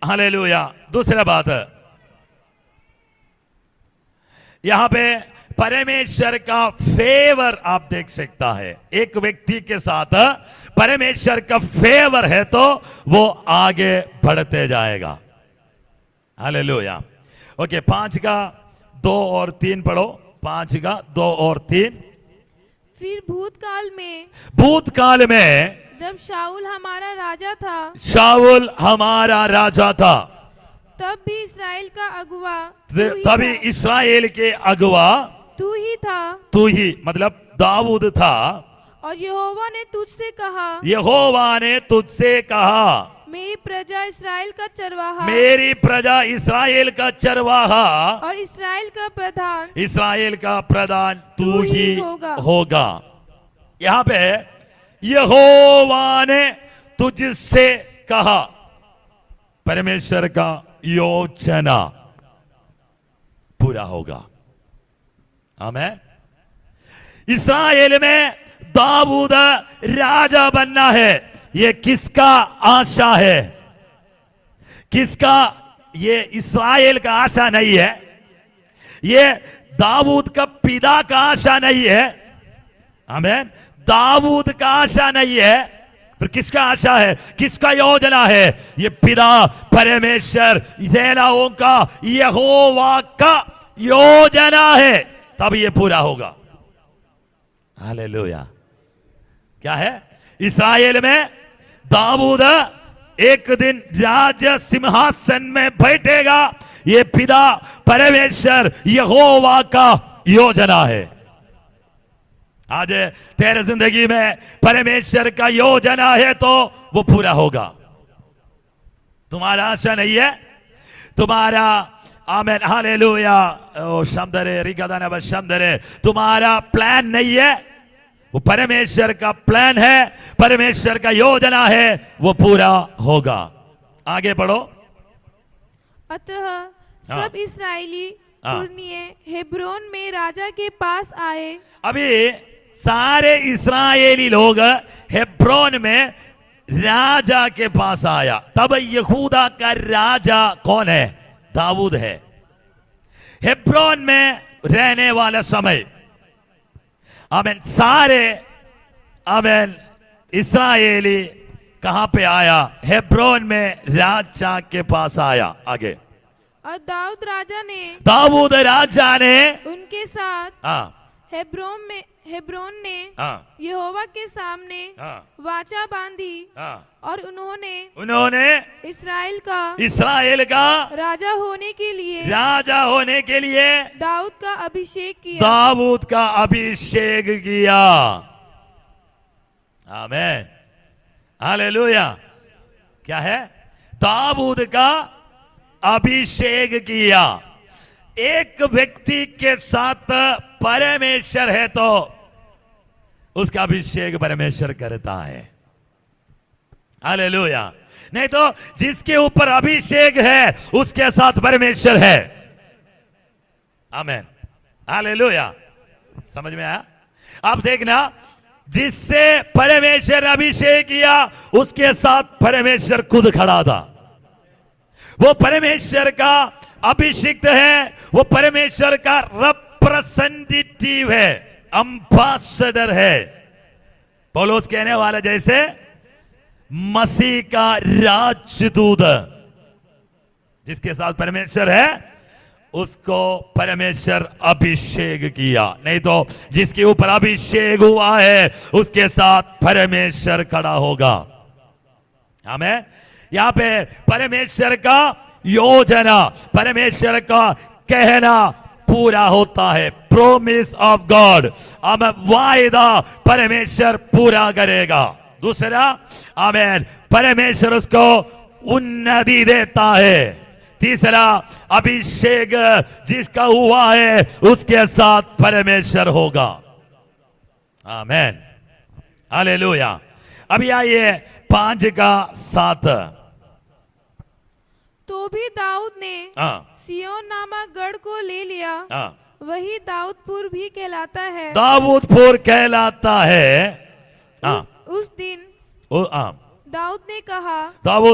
हालेलुया। दूसरा बात है, यहां पे परमेश्वर का फेवर आप देख सकता है। एक व्यक्ति के साथ परमेश्वर का फेवर है तो वो आगे बढ़ते जाएगा। हालेलुया। ओके, 5 का 2 और 3 पढ़ो। 5 का 2 और 3। फिर भूतकाल में जब शाऊल हमारा राजा था, शाऊल हमारा राजा था, तब भी इसराइल का अगुवा तभी इस्राएल के अगुवा तू ही था। तू ही मतलब दाऊद था। और यहोवा ने तुझसे कहा, यहोवा ने तुझसे कहा, मेरी प्रजा इसराइल का चरवाहा, मेरी प्रजा इसराइल का चरवाहा और इसराइल का प्रधान, इसराइल का प्रधान तू ही होगा। यहाँ पे यहोवा ने तुझसे कहा, परमेश्वर का योजना पूरा होगा। आमीन। इस्राएल में दाऊद राजा बनना है, ये किसका आशा है? किसका? ये इस्राएल का आशा नहीं है, ये दाऊद का पिता का आशा नहीं है। आमीन। दाऊद का आशा नहीं है, फिर किसका आशा है? किसका योजना है? ये पिता परमेश्वर सेनाओं का यहोवा का योजना है, तब ये पूरा होगा। हालेलुया। क्या है? इस्राएल में दाऊद एक दिन राज सिंहासन में बैठेगा, ये पिता परमेश्वर यहोवा का योजना है। आज तेरे जिंदगी में परमेश्वर का योजना है तो वो पूरा होगा। तुम्हारा आशा नहीं है, तुम्हारा आमीन हालेलुया ओ शब्दरे रिगदाना बशब्दरे, तुम्हारा प्लान नहीं है, वो परमेश्वर का प्लान है, परमेश्वर का योजना है, वो पूरा होगा। आगे पढ़ो। अतः सब इस्राएली पुरनिये हेब्रोन में राजा के पास आए। अभी सारे इस्राएली लोग हेब्रोन में राजा के पास आया। तब यहूदा का राजा कौन है? दाऊद है। हेब्रोन में रहने वाला समय आमीन सारे आमीन इस्राएली कहां पे आया? हेब्रोन में राजा के पास आया। आगे। और दाऊद राजा ने उनके साथ हेब्रोन ने यहोवा के सामने वाचा बांधी और उन्होंने इस्राएल का राजा होने के लिए दाऊद का अभिषेक किया। आमीन हालेलुया। क्या है? दाऊद का अभिषेक किया। एक व्यक्ति के साथ परमेश्वर है तो उसका अभिषेक परमेश्वर करता है। हालेलुया। नहीं तो जिसके ऊपर अभिषेक है उसके साथ परमेश्वर है। आमीन। हालेलुया। समझ में आया? आप देखना, जिससे परमेश्वर अभिषेक किया उसके साथ परमेश्वर खुद खड़ा था। वो परमेश्वर का अभिषिक्त है, वो परमेश्वर का रिप्रेजेंटेटिव है, एम्बेसडर है। पौलुस कहने वाला जैसे मसीह का राजदूत, जिसके साथ परमेश्वर है उसको परमेश्वर अभिषेक किया। नहीं तो जिसके ऊपर अभिषेक हुआ है उसके साथ परमेश्वर खड़ा होगा। आमीन। यहां पे परमेश्वर का योजना, परमेश्वर का कहना पूरा होता है। प्रोमिस ऑफ गॉड, वायदा परमेश्वर पूरा करेगा। दूसरा, आमीन, परमेश्वर उसको उन्नति देता है। तीसरा, अभिषेक जिसका हुआ है उसके साथ परमेश्वर होगा। आमीन। हालेलुया। अभी आइए 5 का 7। तो भी दाऊद ने सिय्योन नामक गढ़ को ले लिया, वही दाऊदपुर भी कहलाता है। दाऊदपुर कहलाता है। उस दिन दाऊद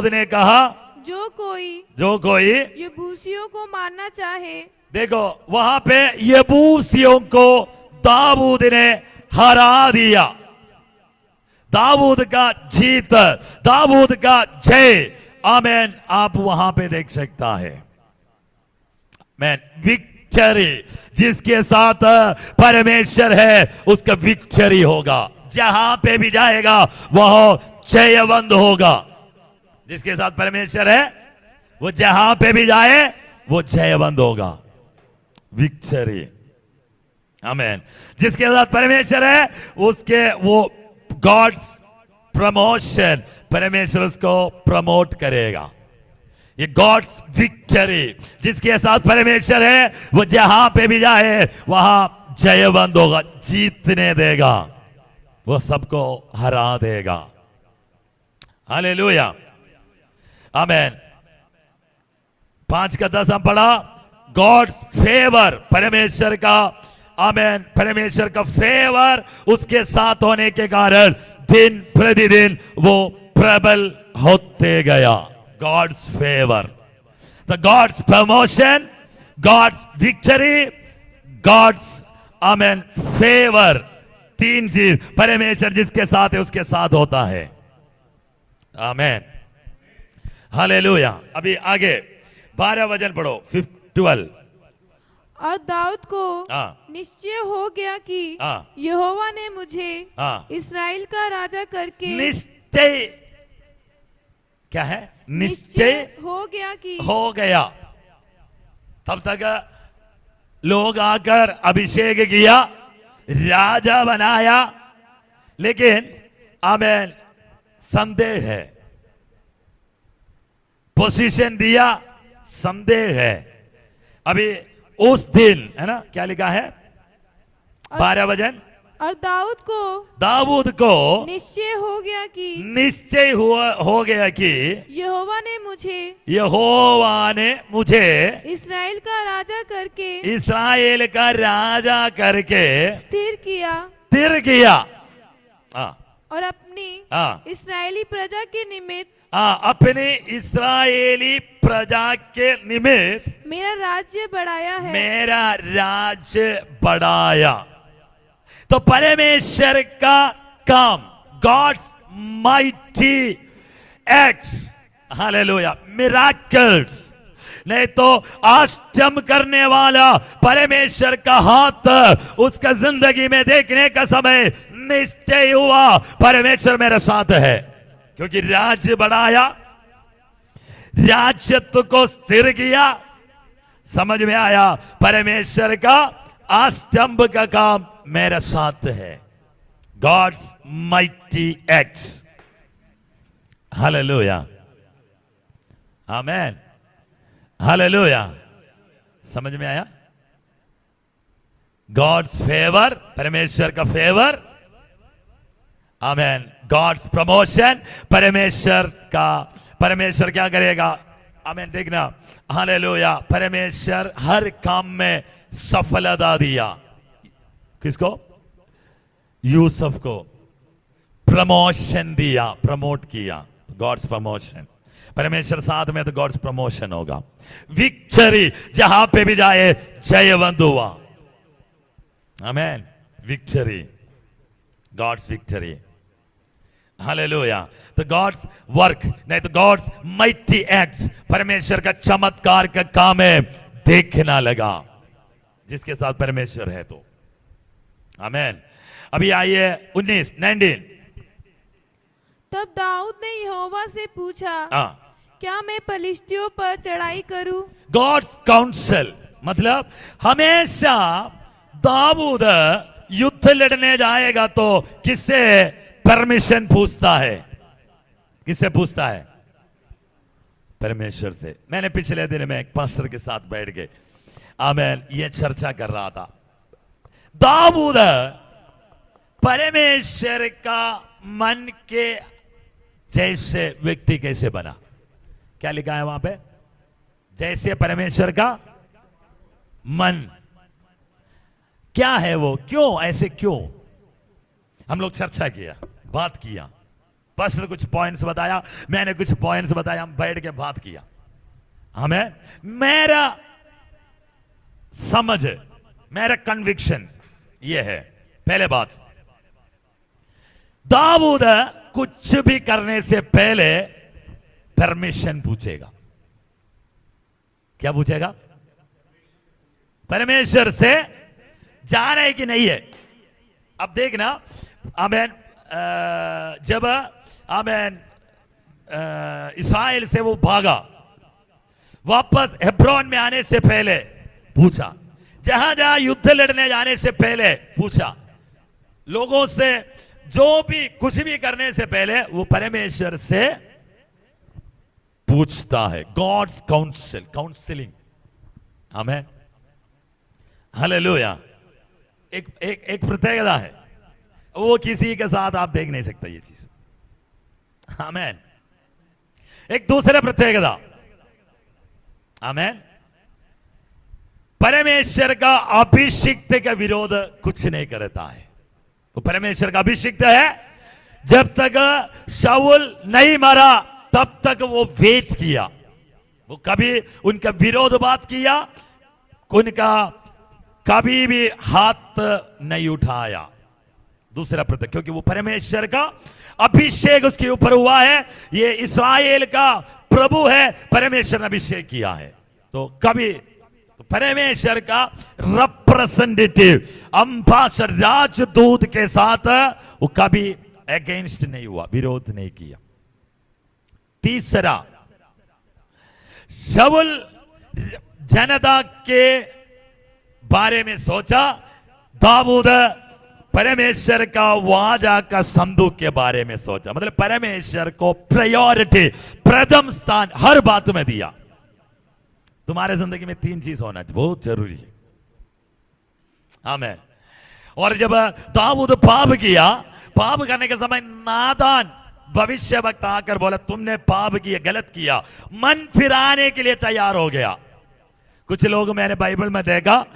ने कहा जो कोई यबूसियों को मारना चाहे। देखो वहां पे यबूसियों को दाऊद ने हरा दिया। दाऊद का जीत, दाऊद का जय। आमीन। आप वहां पे देख सकता है। मैन, विक्टरी, जिसके साथ परमेश्वर है उसका विक्टरी होगा। जहां पे भी जाएगा वह जयवंत होगा। जिसके साथ परमेश्वर है वो जहां पे भी जाए वो जयवंत होगा। विक्टरी। आमीन। जिसके साथ परमेश्वर है उसके वो गॉड्स प्रमोशन, परमेश्वर उसको प्रमोट करेगा। ये गॉड्स विक्टरी, जिसके साथ परमेश्वर है वो जहां पे भी जाए वहां जयवंत होगा, जीतने देगा, वो सबको हरा देगा। हालेलुया। आमीन। 5 का 10 हम पढ़ा। गॉड्स फेवर, परमेश्वर का, आमीन, परमेश्वर का फेवर उसके साथ होने के कारण दिन प्रतिदिन वो प्रबल होते गया। God's favour, the God's promotion, God's victory, God's, आमीन, फेवर। 3 चीज, परमेश्वर जिसके साथ है उसके साथ होता है। आमीन। हालेलुया। अभी आगे 12 वचन पढ़ो, 12। और दाऊद को निश्चय हो गया कि यहोवा ने मुझे इस्राएल का राजा करके, निश्चय क्या है? निश्चय हो गया। तब तक लोग आकर अभिषेक किया, राजा बनाया, लेकिन आमीन, संदेह है। पोजीशन दिया, संदेह है। अभी उस दिन है ना, क्या लिखा है? 12 वचन। और दाऊद को निश्चय हो गया कि यहोवा ने मुझे इस्राएल का राजा करके स्थिर किया। और अपनी इस्राएली प्रजा के निमित्त, अपनी इस्राएली प्रजा के निमित्त मेरा राज्य बढ़ाया। तो परमेश्वर का काम, God's mighty acts, hallelujah, miracles. नहीं तो आश्चर्य करने वाला परमेश्वर का हाथ उसका जिंदगी में देखने का समय निश्चय हुआ, परमेश्वर मेरे साथ है। क्योंकि राज्य बढ़ाया, राज्यत्व को स्थिर किया। समझ में आया? परमेश्वर का आश्चर्य का काम मेरे साथ है। God's mighty acts. हालेलुया। आमीन। हालेलुया। समझ में आया? गॉड्स फेवर, परमेश्वर का फेवर, आमेन। गॉड्स प्रमोशन, परमेश्वर क्या करेगा, आमेन। देखना, हालेलुया। परमेश्वर हर काम में सफलता दिया। किसको? यूसुफ को प्रमोशन दिया, प्रमोट किया। गॉड्स प्रमोशन, परमेश्वर साथ में तो गॉड्स प्रमोशन होगा। विक्टरी, जहां पे भी जाए जयवंत हुआ, amen. Victory, God's victory, hallelujah. तो गॉड्स वर्क, नहीं तो गॉड्स माइटी एक्ट्स, परमेश्वर का चमत्कार का काम है, देखना लगा जिसके साथ परमेश्वर है तो, आमेन। अभी आइए 19। तब दाऊद ने यहोवा से पूछा, क्या मैं पलिश्तियों पर चढ़ाई करूं? गॉड्स काउंसिल, मतलब हमेशा दाऊद युद्ध लड़ने जाएगा तो किससे परमिशन पूछता है? किससे पूछता है? परमेश्वर से। मैंने पिछले दिन में एक पास्टर के साथ बैठ के, आमेन, ये चर्चा कर रहा था। दाऊद परमेश्वर का मन के जैसे व्यक्ति कैसे बना? क्या लिखा है वहां पे? जैसे परमेश्वर का मन। क्या है वो? क्यों ऐसे? क्यों? हम लोग चर्चा किया, बात किया, पास्टर कुछ पॉइंट्स बताया, मैंने कुछ पॉइंट्स बताया, हम बैठ के बात किया। हमें मेरा समझ, मेरा कन्विक्शन ये है, पहले बात, दाऊद कुछ भी करने से पहले परमिशन पूछेगा। क्या पूछेगा? परमेश्वर से जा रहे कि नहीं है। अब देखना, आमेन, जब आमेन इस्राएल से वो भागा, वापस हेब्रोन में आने से पहले पूछा, जहां जहां युद्ध लड़ने जाने से पहले पूछा, लोगों से जो भी कुछ भी करने से पहले वो परमेश्वर से पूछता है। गॉड्स काउंसिल, काउंसिलिंग, आमेन, हालेलुया। एक प्रत्येकता है, वो किसी के साथ आप देख नहीं सकते ये चीज, आमेन। एक दूसरा प्रत्येकता, आमेन। परमेश्वर का अभिषिक्त का विरोध कुछ नहीं करता है। वो परमेश्वर का अभिषिक्त है, जब तक शाऊल नहीं मरा तब तक वो वेट किया, वो कभी उनका विरोध बात किया, उनका कभी भी हाथ नहीं उठाया। दूसरा प्रत्यय, क्योंकि वो परमेश्वर का अभिषेक उसके ऊपर हुआ है, ये इस्राएल का प्रभु है, परमेश्वर ने अभिषेक किया है। तो कभी तो परमेश्वर का रिप्रेजेंटेटिव, अंबासडर, राजदूत के साथ वो कभी अगेंस्ट नहीं हुआ, विरोध नहीं किया। तीसरा, शाऊल जनता के बारे में सोचा, दाऊद परमेश्वर का वादा का संदूक के बारे में सोचा। मतलब परमेश्वर को प्रायोरिटी, प्रथम स्थान हर बात में दिया। तुम्हारे जिंदगी में 3 चीज होना बहुत जरूरी है, आमीन। और जब दाऊद पाप किया, पाप करने के समय नादान भविष्य वक्त आकर बोला, तुमने पाप किया, गलत किया, मन फिराने के लिए तैयार हो गया। कुछ लोग मैंने बाइबल में देखा,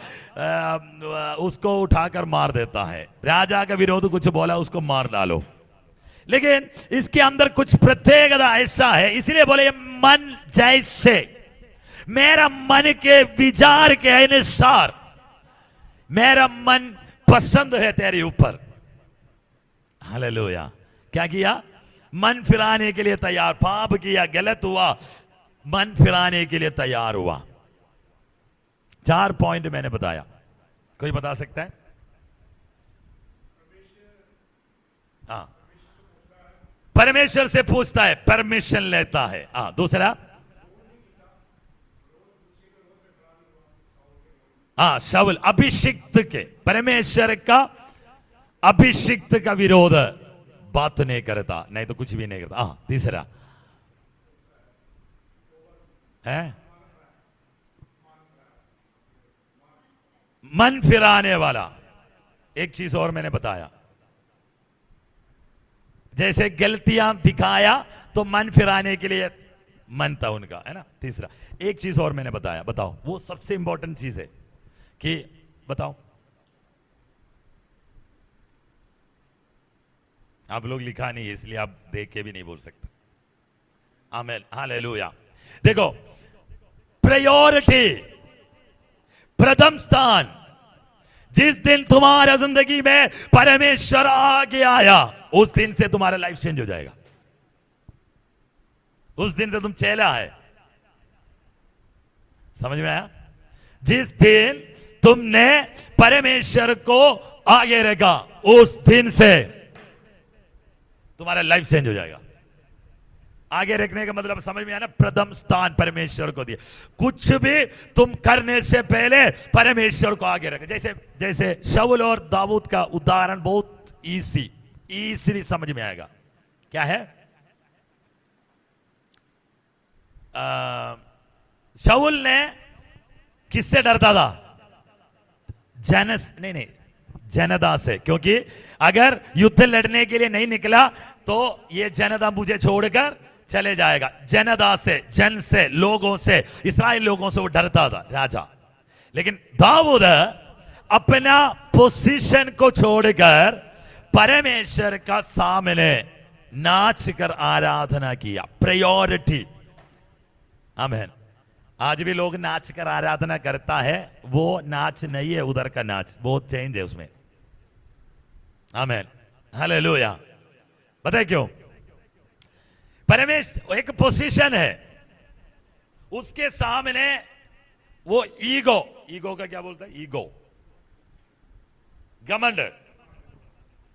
उसको उठाकर मार देता है, राजा का विरोध कुछ बोला उसको मार डालो। लेकिन इसके अंदर कुछ प्रत्येकता ऐसा है, इसलिए बोले ये मन जैसे, मेरा मन के विचार के अनुसार, मेरा मन पसंद है तेरे ऊपर, हालेलुया। क्या किया? मन फिराने के लिए तैयार, पाप किया, गलत हुआ, मन फिराने के लिए तैयार हुआ। 4 पॉइंट मैंने बताया, कोई बता सकता है? हाँ, परमेश्वर से पूछता है, परमिशन लेता है। हाँ, दूसरा, हाँ, शाऊल अभिषिक्त के, परमेश्वर का अभिषिक्त का विरोध बात नहीं करता, नहीं तो कुछ भी नहीं करता। हाँ, तीसरा है मन फिराने वाला। एक चीज और मैंने बताया, जैसे गलतियां दिखाया तो मन फिराने के लिए मन था उनका, है ना। तीसरा एक चीज और मैंने बताया, बताओ वो सबसे इंपॉर्टेंट चीज है कि बताओ, आप लोग लिखा नहीं है इसलिए आप देख के भी नहीं बोल सकते। आमेन, हालेलुया। देखो, प्रायोरिटी, प्रथम स्थान, जिस दिन तुम्हारा जिंदगी में परमेश्वर आगे आया उस दिन से तुम्हारा लाइफ चेंज हो जाएगा। उस दिन से तुम चेला है, समझ में आया? जिस दिन तुमने परमेश्वर को आगे रखा उस दिन से तुम्हारा लाइफ चेंज हो जाएगा। आगे रखने का मतलब समझ में आया ना? प्रथम स्थान परमेश्वर को दिया। कुछ भी तुम करने से पहले परमेश्वर को आगे रखें। जैसे शाऊल और दाऊद का उदाहरण बहुत इजीली समझ में आएगा। क्या है? शाऊल ने किससे डरता था? जनता से, क्योंकि अगर युद्ध लड़ने के लिए नहीं निकला तो ये जनता मुझे छोड़कर चले जाएगा। जनता से, जन से, लोगों से, इस्राएल लोगों से वो डरता था राजा। लेकिन दाऊद अपना पोजीशन को छोड़कर परमेश्वर का सामने नाच कर आराधना किया। प्रायोरिटी। आमीन। आज भी लोग नाच कर आराधना करता है, वो नाच नहीं है उधर का नाच, बहुत चेंज है उसमें। आमीन, हालेलुया। बताए क्यों? परमेश्वर एक पोजीशन है, उसके सामने वो ईगो का क्या बोलता है? ईगो, घमंड,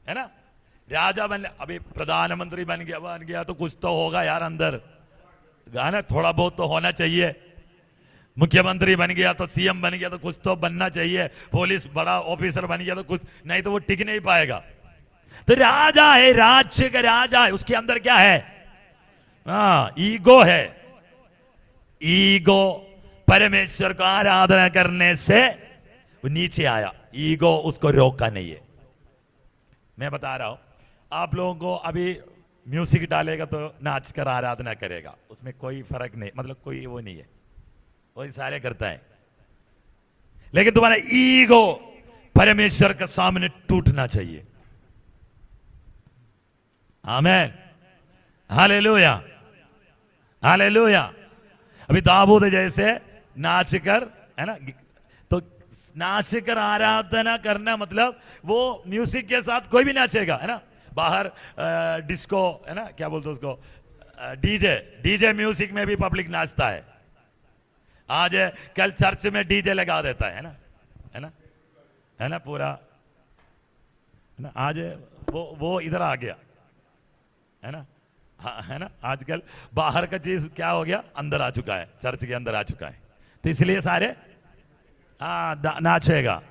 है ना। राजा बन, अभी प्रधानमंत्री बन गया तो कुछ तो होगा यार अंदर, ना, थोड़ा बहुत तो होना चाहिए। मुख्यमंत्री बन गया तो, सीएम बन गया तो कुछ तो बनना चाहिए। पुलिस बड़ा ऑफिसर बन गया तो कुछ, नहीं तो वो टिक नहीं पाएगा। तो राजा है, राज्य का राजा है, उसके अंदर क्या है? ईगो है। ईगो परमेश्वर को आराधना करने से वो नीचे आया। ईगो उसको रोका नहीं है। मैं बता रहा हूं, आप लोगों को अभी म्यूजिक डालेगा तो नाच कर आराधना करेगा, उसमें कोई फर्क नहीं, मतलब कोई वो नहीं है, वही सारे करता है। लेकिन तुम्हारा ईगो परमेश्वर के सामने टूटना चाहिए। आमीन, हालेलुया, हालेलुया। अभी दाऊद जैसे नाच कर, है ना, तो नाच कर आराधना करना मतलब वो म्यूजिक के साथ कोई भी नाचेगा, है ना। बाहर डिस्को, है ना, क्या बोलते उसको, डीजे म्यूजिक में भी पब्लिक नाचता है। आज कल चर्च में डीजे लगा देता है ना, है ना, है ना, पूरा, है ना। आज वो इधर आ गया, है ना, है ना। आजकल बाहर का चीज क्या हो गया, अंदर आ चुका है, चर्च के अंदर आ चुका है। तो इसलिए सारे नाचेगा।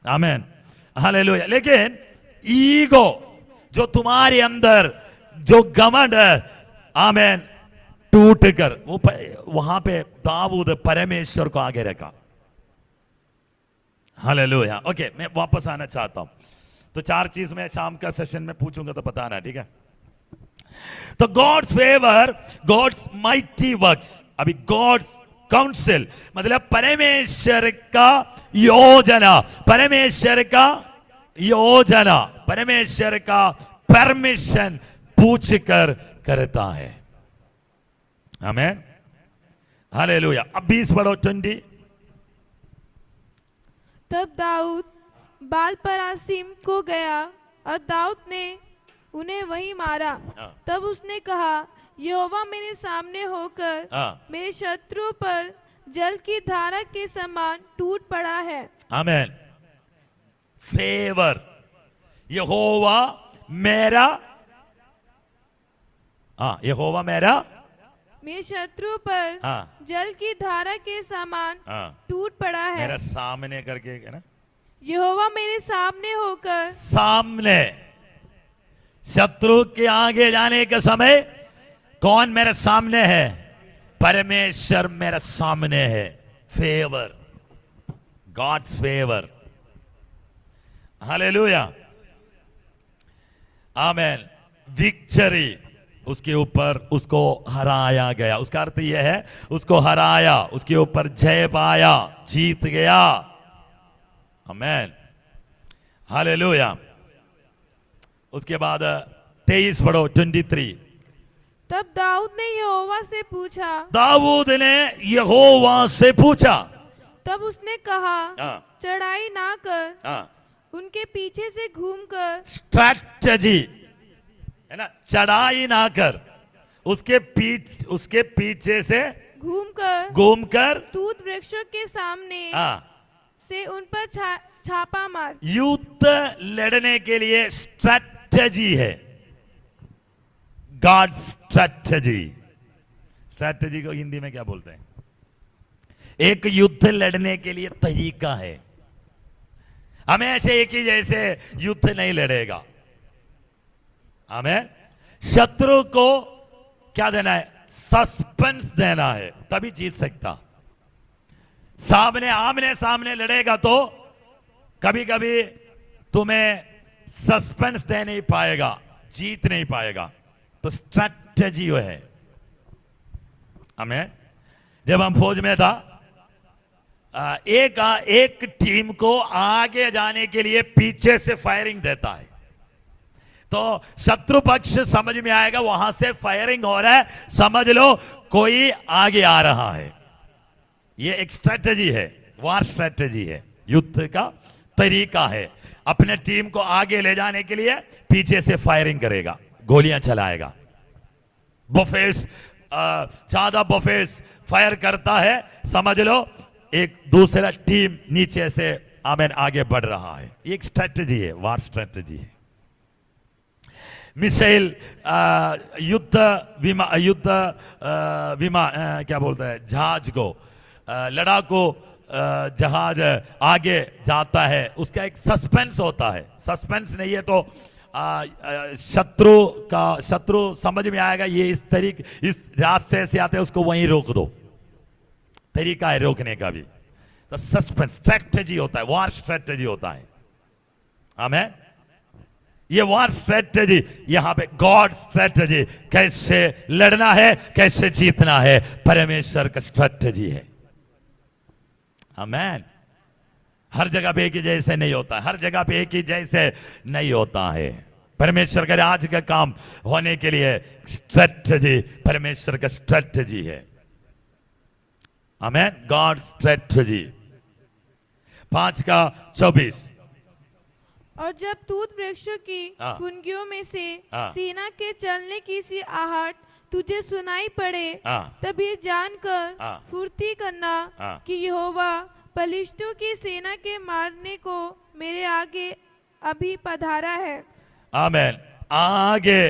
आमीन, हालेलुया। लेकिन ईगो जो तुम्हारे अंदर, जो घमंड है, आमीन, टूट कर वो वहां पे दाऊद परमेश्वर को आगे रखा। हालेलुया। ओके, मैं वापस आना चाहता हूं। तो 4 चीज मैं शाम का सेशन में पूछूंगा तो बताना, ठीक है। तो God's favour, God's mighty works. अभी गॉड्स काउंसिल मतलब परमेश्वर का योजना, परमेश्वर का योजना, परमेश्वर का परमिशन पूछकर करता है। आमीन, हालेलुया। अब 20 पढ़ो, 20। तब दाऊद बाल परासीम को गया और दाऊद ने उन्हें वहीं मारा। तब उसने कहा, यहोवा मेरे सामने होकर मेरे शत्रु पर जल की धारा के समान टूट पड़ा है। आमीन। फेवर, यहोवा मेरा, यहोवा मेरे शत्रु पर जल की धारा के समान टूट पड़ा है। मेरा सामने करके, है ना, यहोवा मेरे सामने होकर, सामने, शत्रु के आगे जाने के समय कौन मेरे सामने है? परमेश्वर मेरे सामने है। फेवर, गॉड्स फेवर, हालेलुया, आमेन। विक्टरी, उसके ऊपर उसको हराया गया। उसका अर्थ यह है उसको हराया, उसके ऊपर जय पाया, जीत गया, आमेन, हालेलुया। उसके बाद 23 पढ़ो, 23। तब दाऊद ने यहोवा से पूछा, दाऊद ने यहोवा से पूछा, तब उसने कहा, हाँ, चढ़ाई ना कर, हाँ, उनके पीछे से घूमकर, स्ट्रैटेजी है ना, चढ़ाई ना कर, उसके पीछे से घूमकर तूत वृक्षों के सामने हाँ, से उन पर छापा मार। युद्ध लड़ने के लिए स्ट्रैटेजी है, गॉड स्ट्रैटेजी। स्ट्रैटेजी को हिंदी में क्या बोलते हैं? एक युद्ध लड़ने के लिए तरीका है। हमेशा एक ही जैसे युद्ध नहीं लड़ेगा, हमें शत्रु को क्या देना है? सस्पेंस देना है, तभी जीत सकता। आमने सामने लड़ेगा तो कभी कभी तुम्हें सस्पेंस दे नहीं पाएगा, जीत नहीं पाएगा। तो स्ट्रैटेजी है। हमें जब हम फौज में था, एक टीम को आगे जाने के लिए पीछे से फायरिंग देता है, तो शत्रु पक्ष समझ में आएगा वहां से फायरिंग हो रहा है, समझ लो कोई आगे आ रहा है। ये एक स्ट्रैटेजी है, वार स्ट्रैटेजी है, युद्ध का तरीका है। अपने टीम को आगे ले जाने के लिए पीछे से फायरिंग करेगा, गोलियां चलाएगा। बफेट्स, ज्यादा बफेट्स फायर करता है, समझ लो एक दूसरा टीम नीचे से आगे बढ़ रहा है। ये एक स्ट्रैटेजी है, वार स्ट्रैटेजी है। मिसाइल, क्या बोलते हैं, जहाज को, लड़ाकू जहाज आगे जाता है, उसका एक सस्पेंस होता है। सस्पेंस नहीं है तो शत्रु समझ में आएगा ये इस रास्ते से आते हैं, उसको वहीं रोक दो। तरीका है रोकने का भी। तो सस्पेंस स्ट्रैटेजी होता है, वार स्ट्रैटेजी होता है। हमें ये वार स्ट्रैटेजी, यहां पे गॉड स्ट्रैटेजी, कैसे लड़ना है, कैसे जीतना है, परमेश्वर का स्ट्रैटेजी है। आमेन। हर जगह पे एक ही जैसे नहीं होता, हर जगह पे एक ही जैसे नहीं होता है। परमेश्वर का आज का काम होने के लिए स्ट्रैटेजी, परमेश्वर का स्ट्रैटेजी है। आमेन, गॉड स्ट्रैटेजी। 5:24। और जब तूत वृक्षों की फुनगियों में से सेना के चलने की सी आहट तुझे सुनाई पड़े, तब ये जानकर फुर्ती करना कि यहोवा पलिश्तियों की सेना के मारने को मेरे आगे अभी पधारा है। आमेन। आगे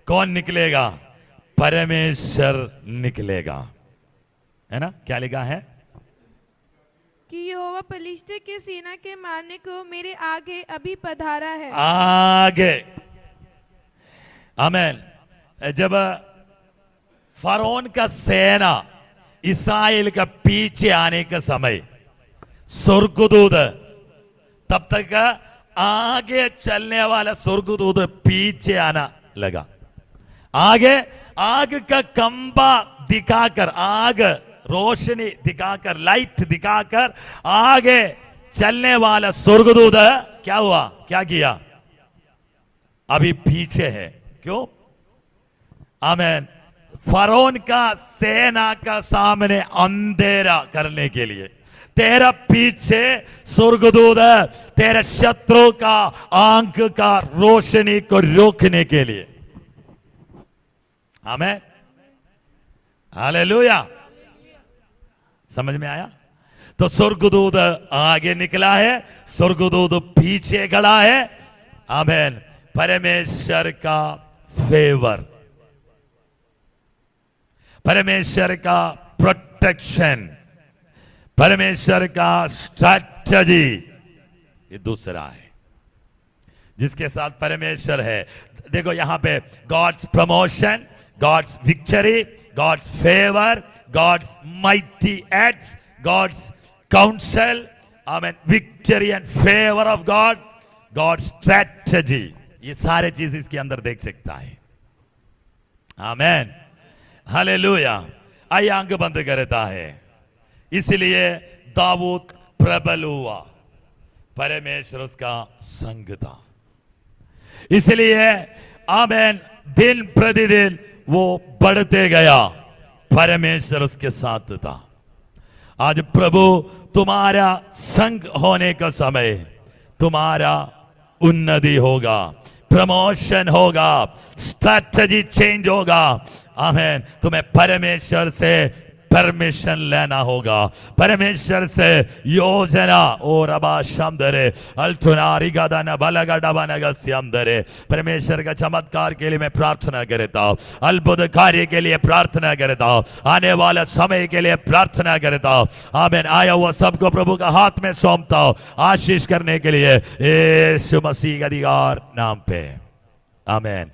कौन निकलेगा? परमेश्वर निकलेगा, है ना? क्या लिखा है? कि यहोवा पलिश्तियों के सेना के मारने को मेरे आगे अभी पधारा है। आगे। आमेन। जब फरोन का सेना इस्राएल का पीछे आने का समय, स्वर्गदूत, तब तक आगे चलने वाला स्वर्गदूत पीछे आना लगा। आगे आग का खंबा दिखाकर, आग रोशनी दिखाकर, लाइट दिखाकर आगे चलने वाला स्वर्गदूत क्या हुआ? क्या किया? अभी पीछे है। क्यों? आमेन। फरोन का सेना का सामने अंधेरा करने के लिए, तेरा पीछे स्वर्गदूत है, तेरे शत्रु का आंख का रोशनी को रोकने के लिए। आमेन, हालेलुया। समझ में आया? तो स्वर्गदूत आगे निकला है, स्वर्गदूत पीछे खड़ा है। आमेन। परमेश्वर का फेवर, परमेश्वर का प्रोटेक्शन, परमेश्वर का स्ट्रैटेजी, ये दूसरा है जिसके साथ परमेश्वर है। देखो यहां पे God's promotion, God's victory, God's favour, God's mighty acts, God's council, amen, victory and favour of God, God strategy, ये सारे चीज इसके अंदर देख सकता है। Amen, hallelujah. आइए आंख बंद करता है। इसलिए दाऊद प्रबल हुआ, परमेश्वर उसका संग था। इसलिए आमेन, दिन प्रतिदिन वो बढ़ते गया, परमेश्वर उसके साथ था। आज प्रभु तुम्हारा संग होने का समय, तुम्हारा उन्नति होगा, प्रमोशन होगा, स्ट्रैटेजी चेंज होगा। आमेन, तुम्हें परमेश्वर से परमिशन लेना होगा, परमेश्वर से योजना और अबाशमदरे अल्तुनारी गदन बलगडबनगस्यमदरे, परमेश्वर का चमत्कार के लिए मैं प्रार्थना करता हूं, अद्भुत कार्य के लिए प्रार्थना करता हूं, आने वाला समय के लिए प्रार्थना करता हूं। आमीन। आया हुआ सबको प्रभु का हाथ में सौंपता हूं, आशीष करने के लिए यीशु मसीह के अधिकार नाम पे। आमीन।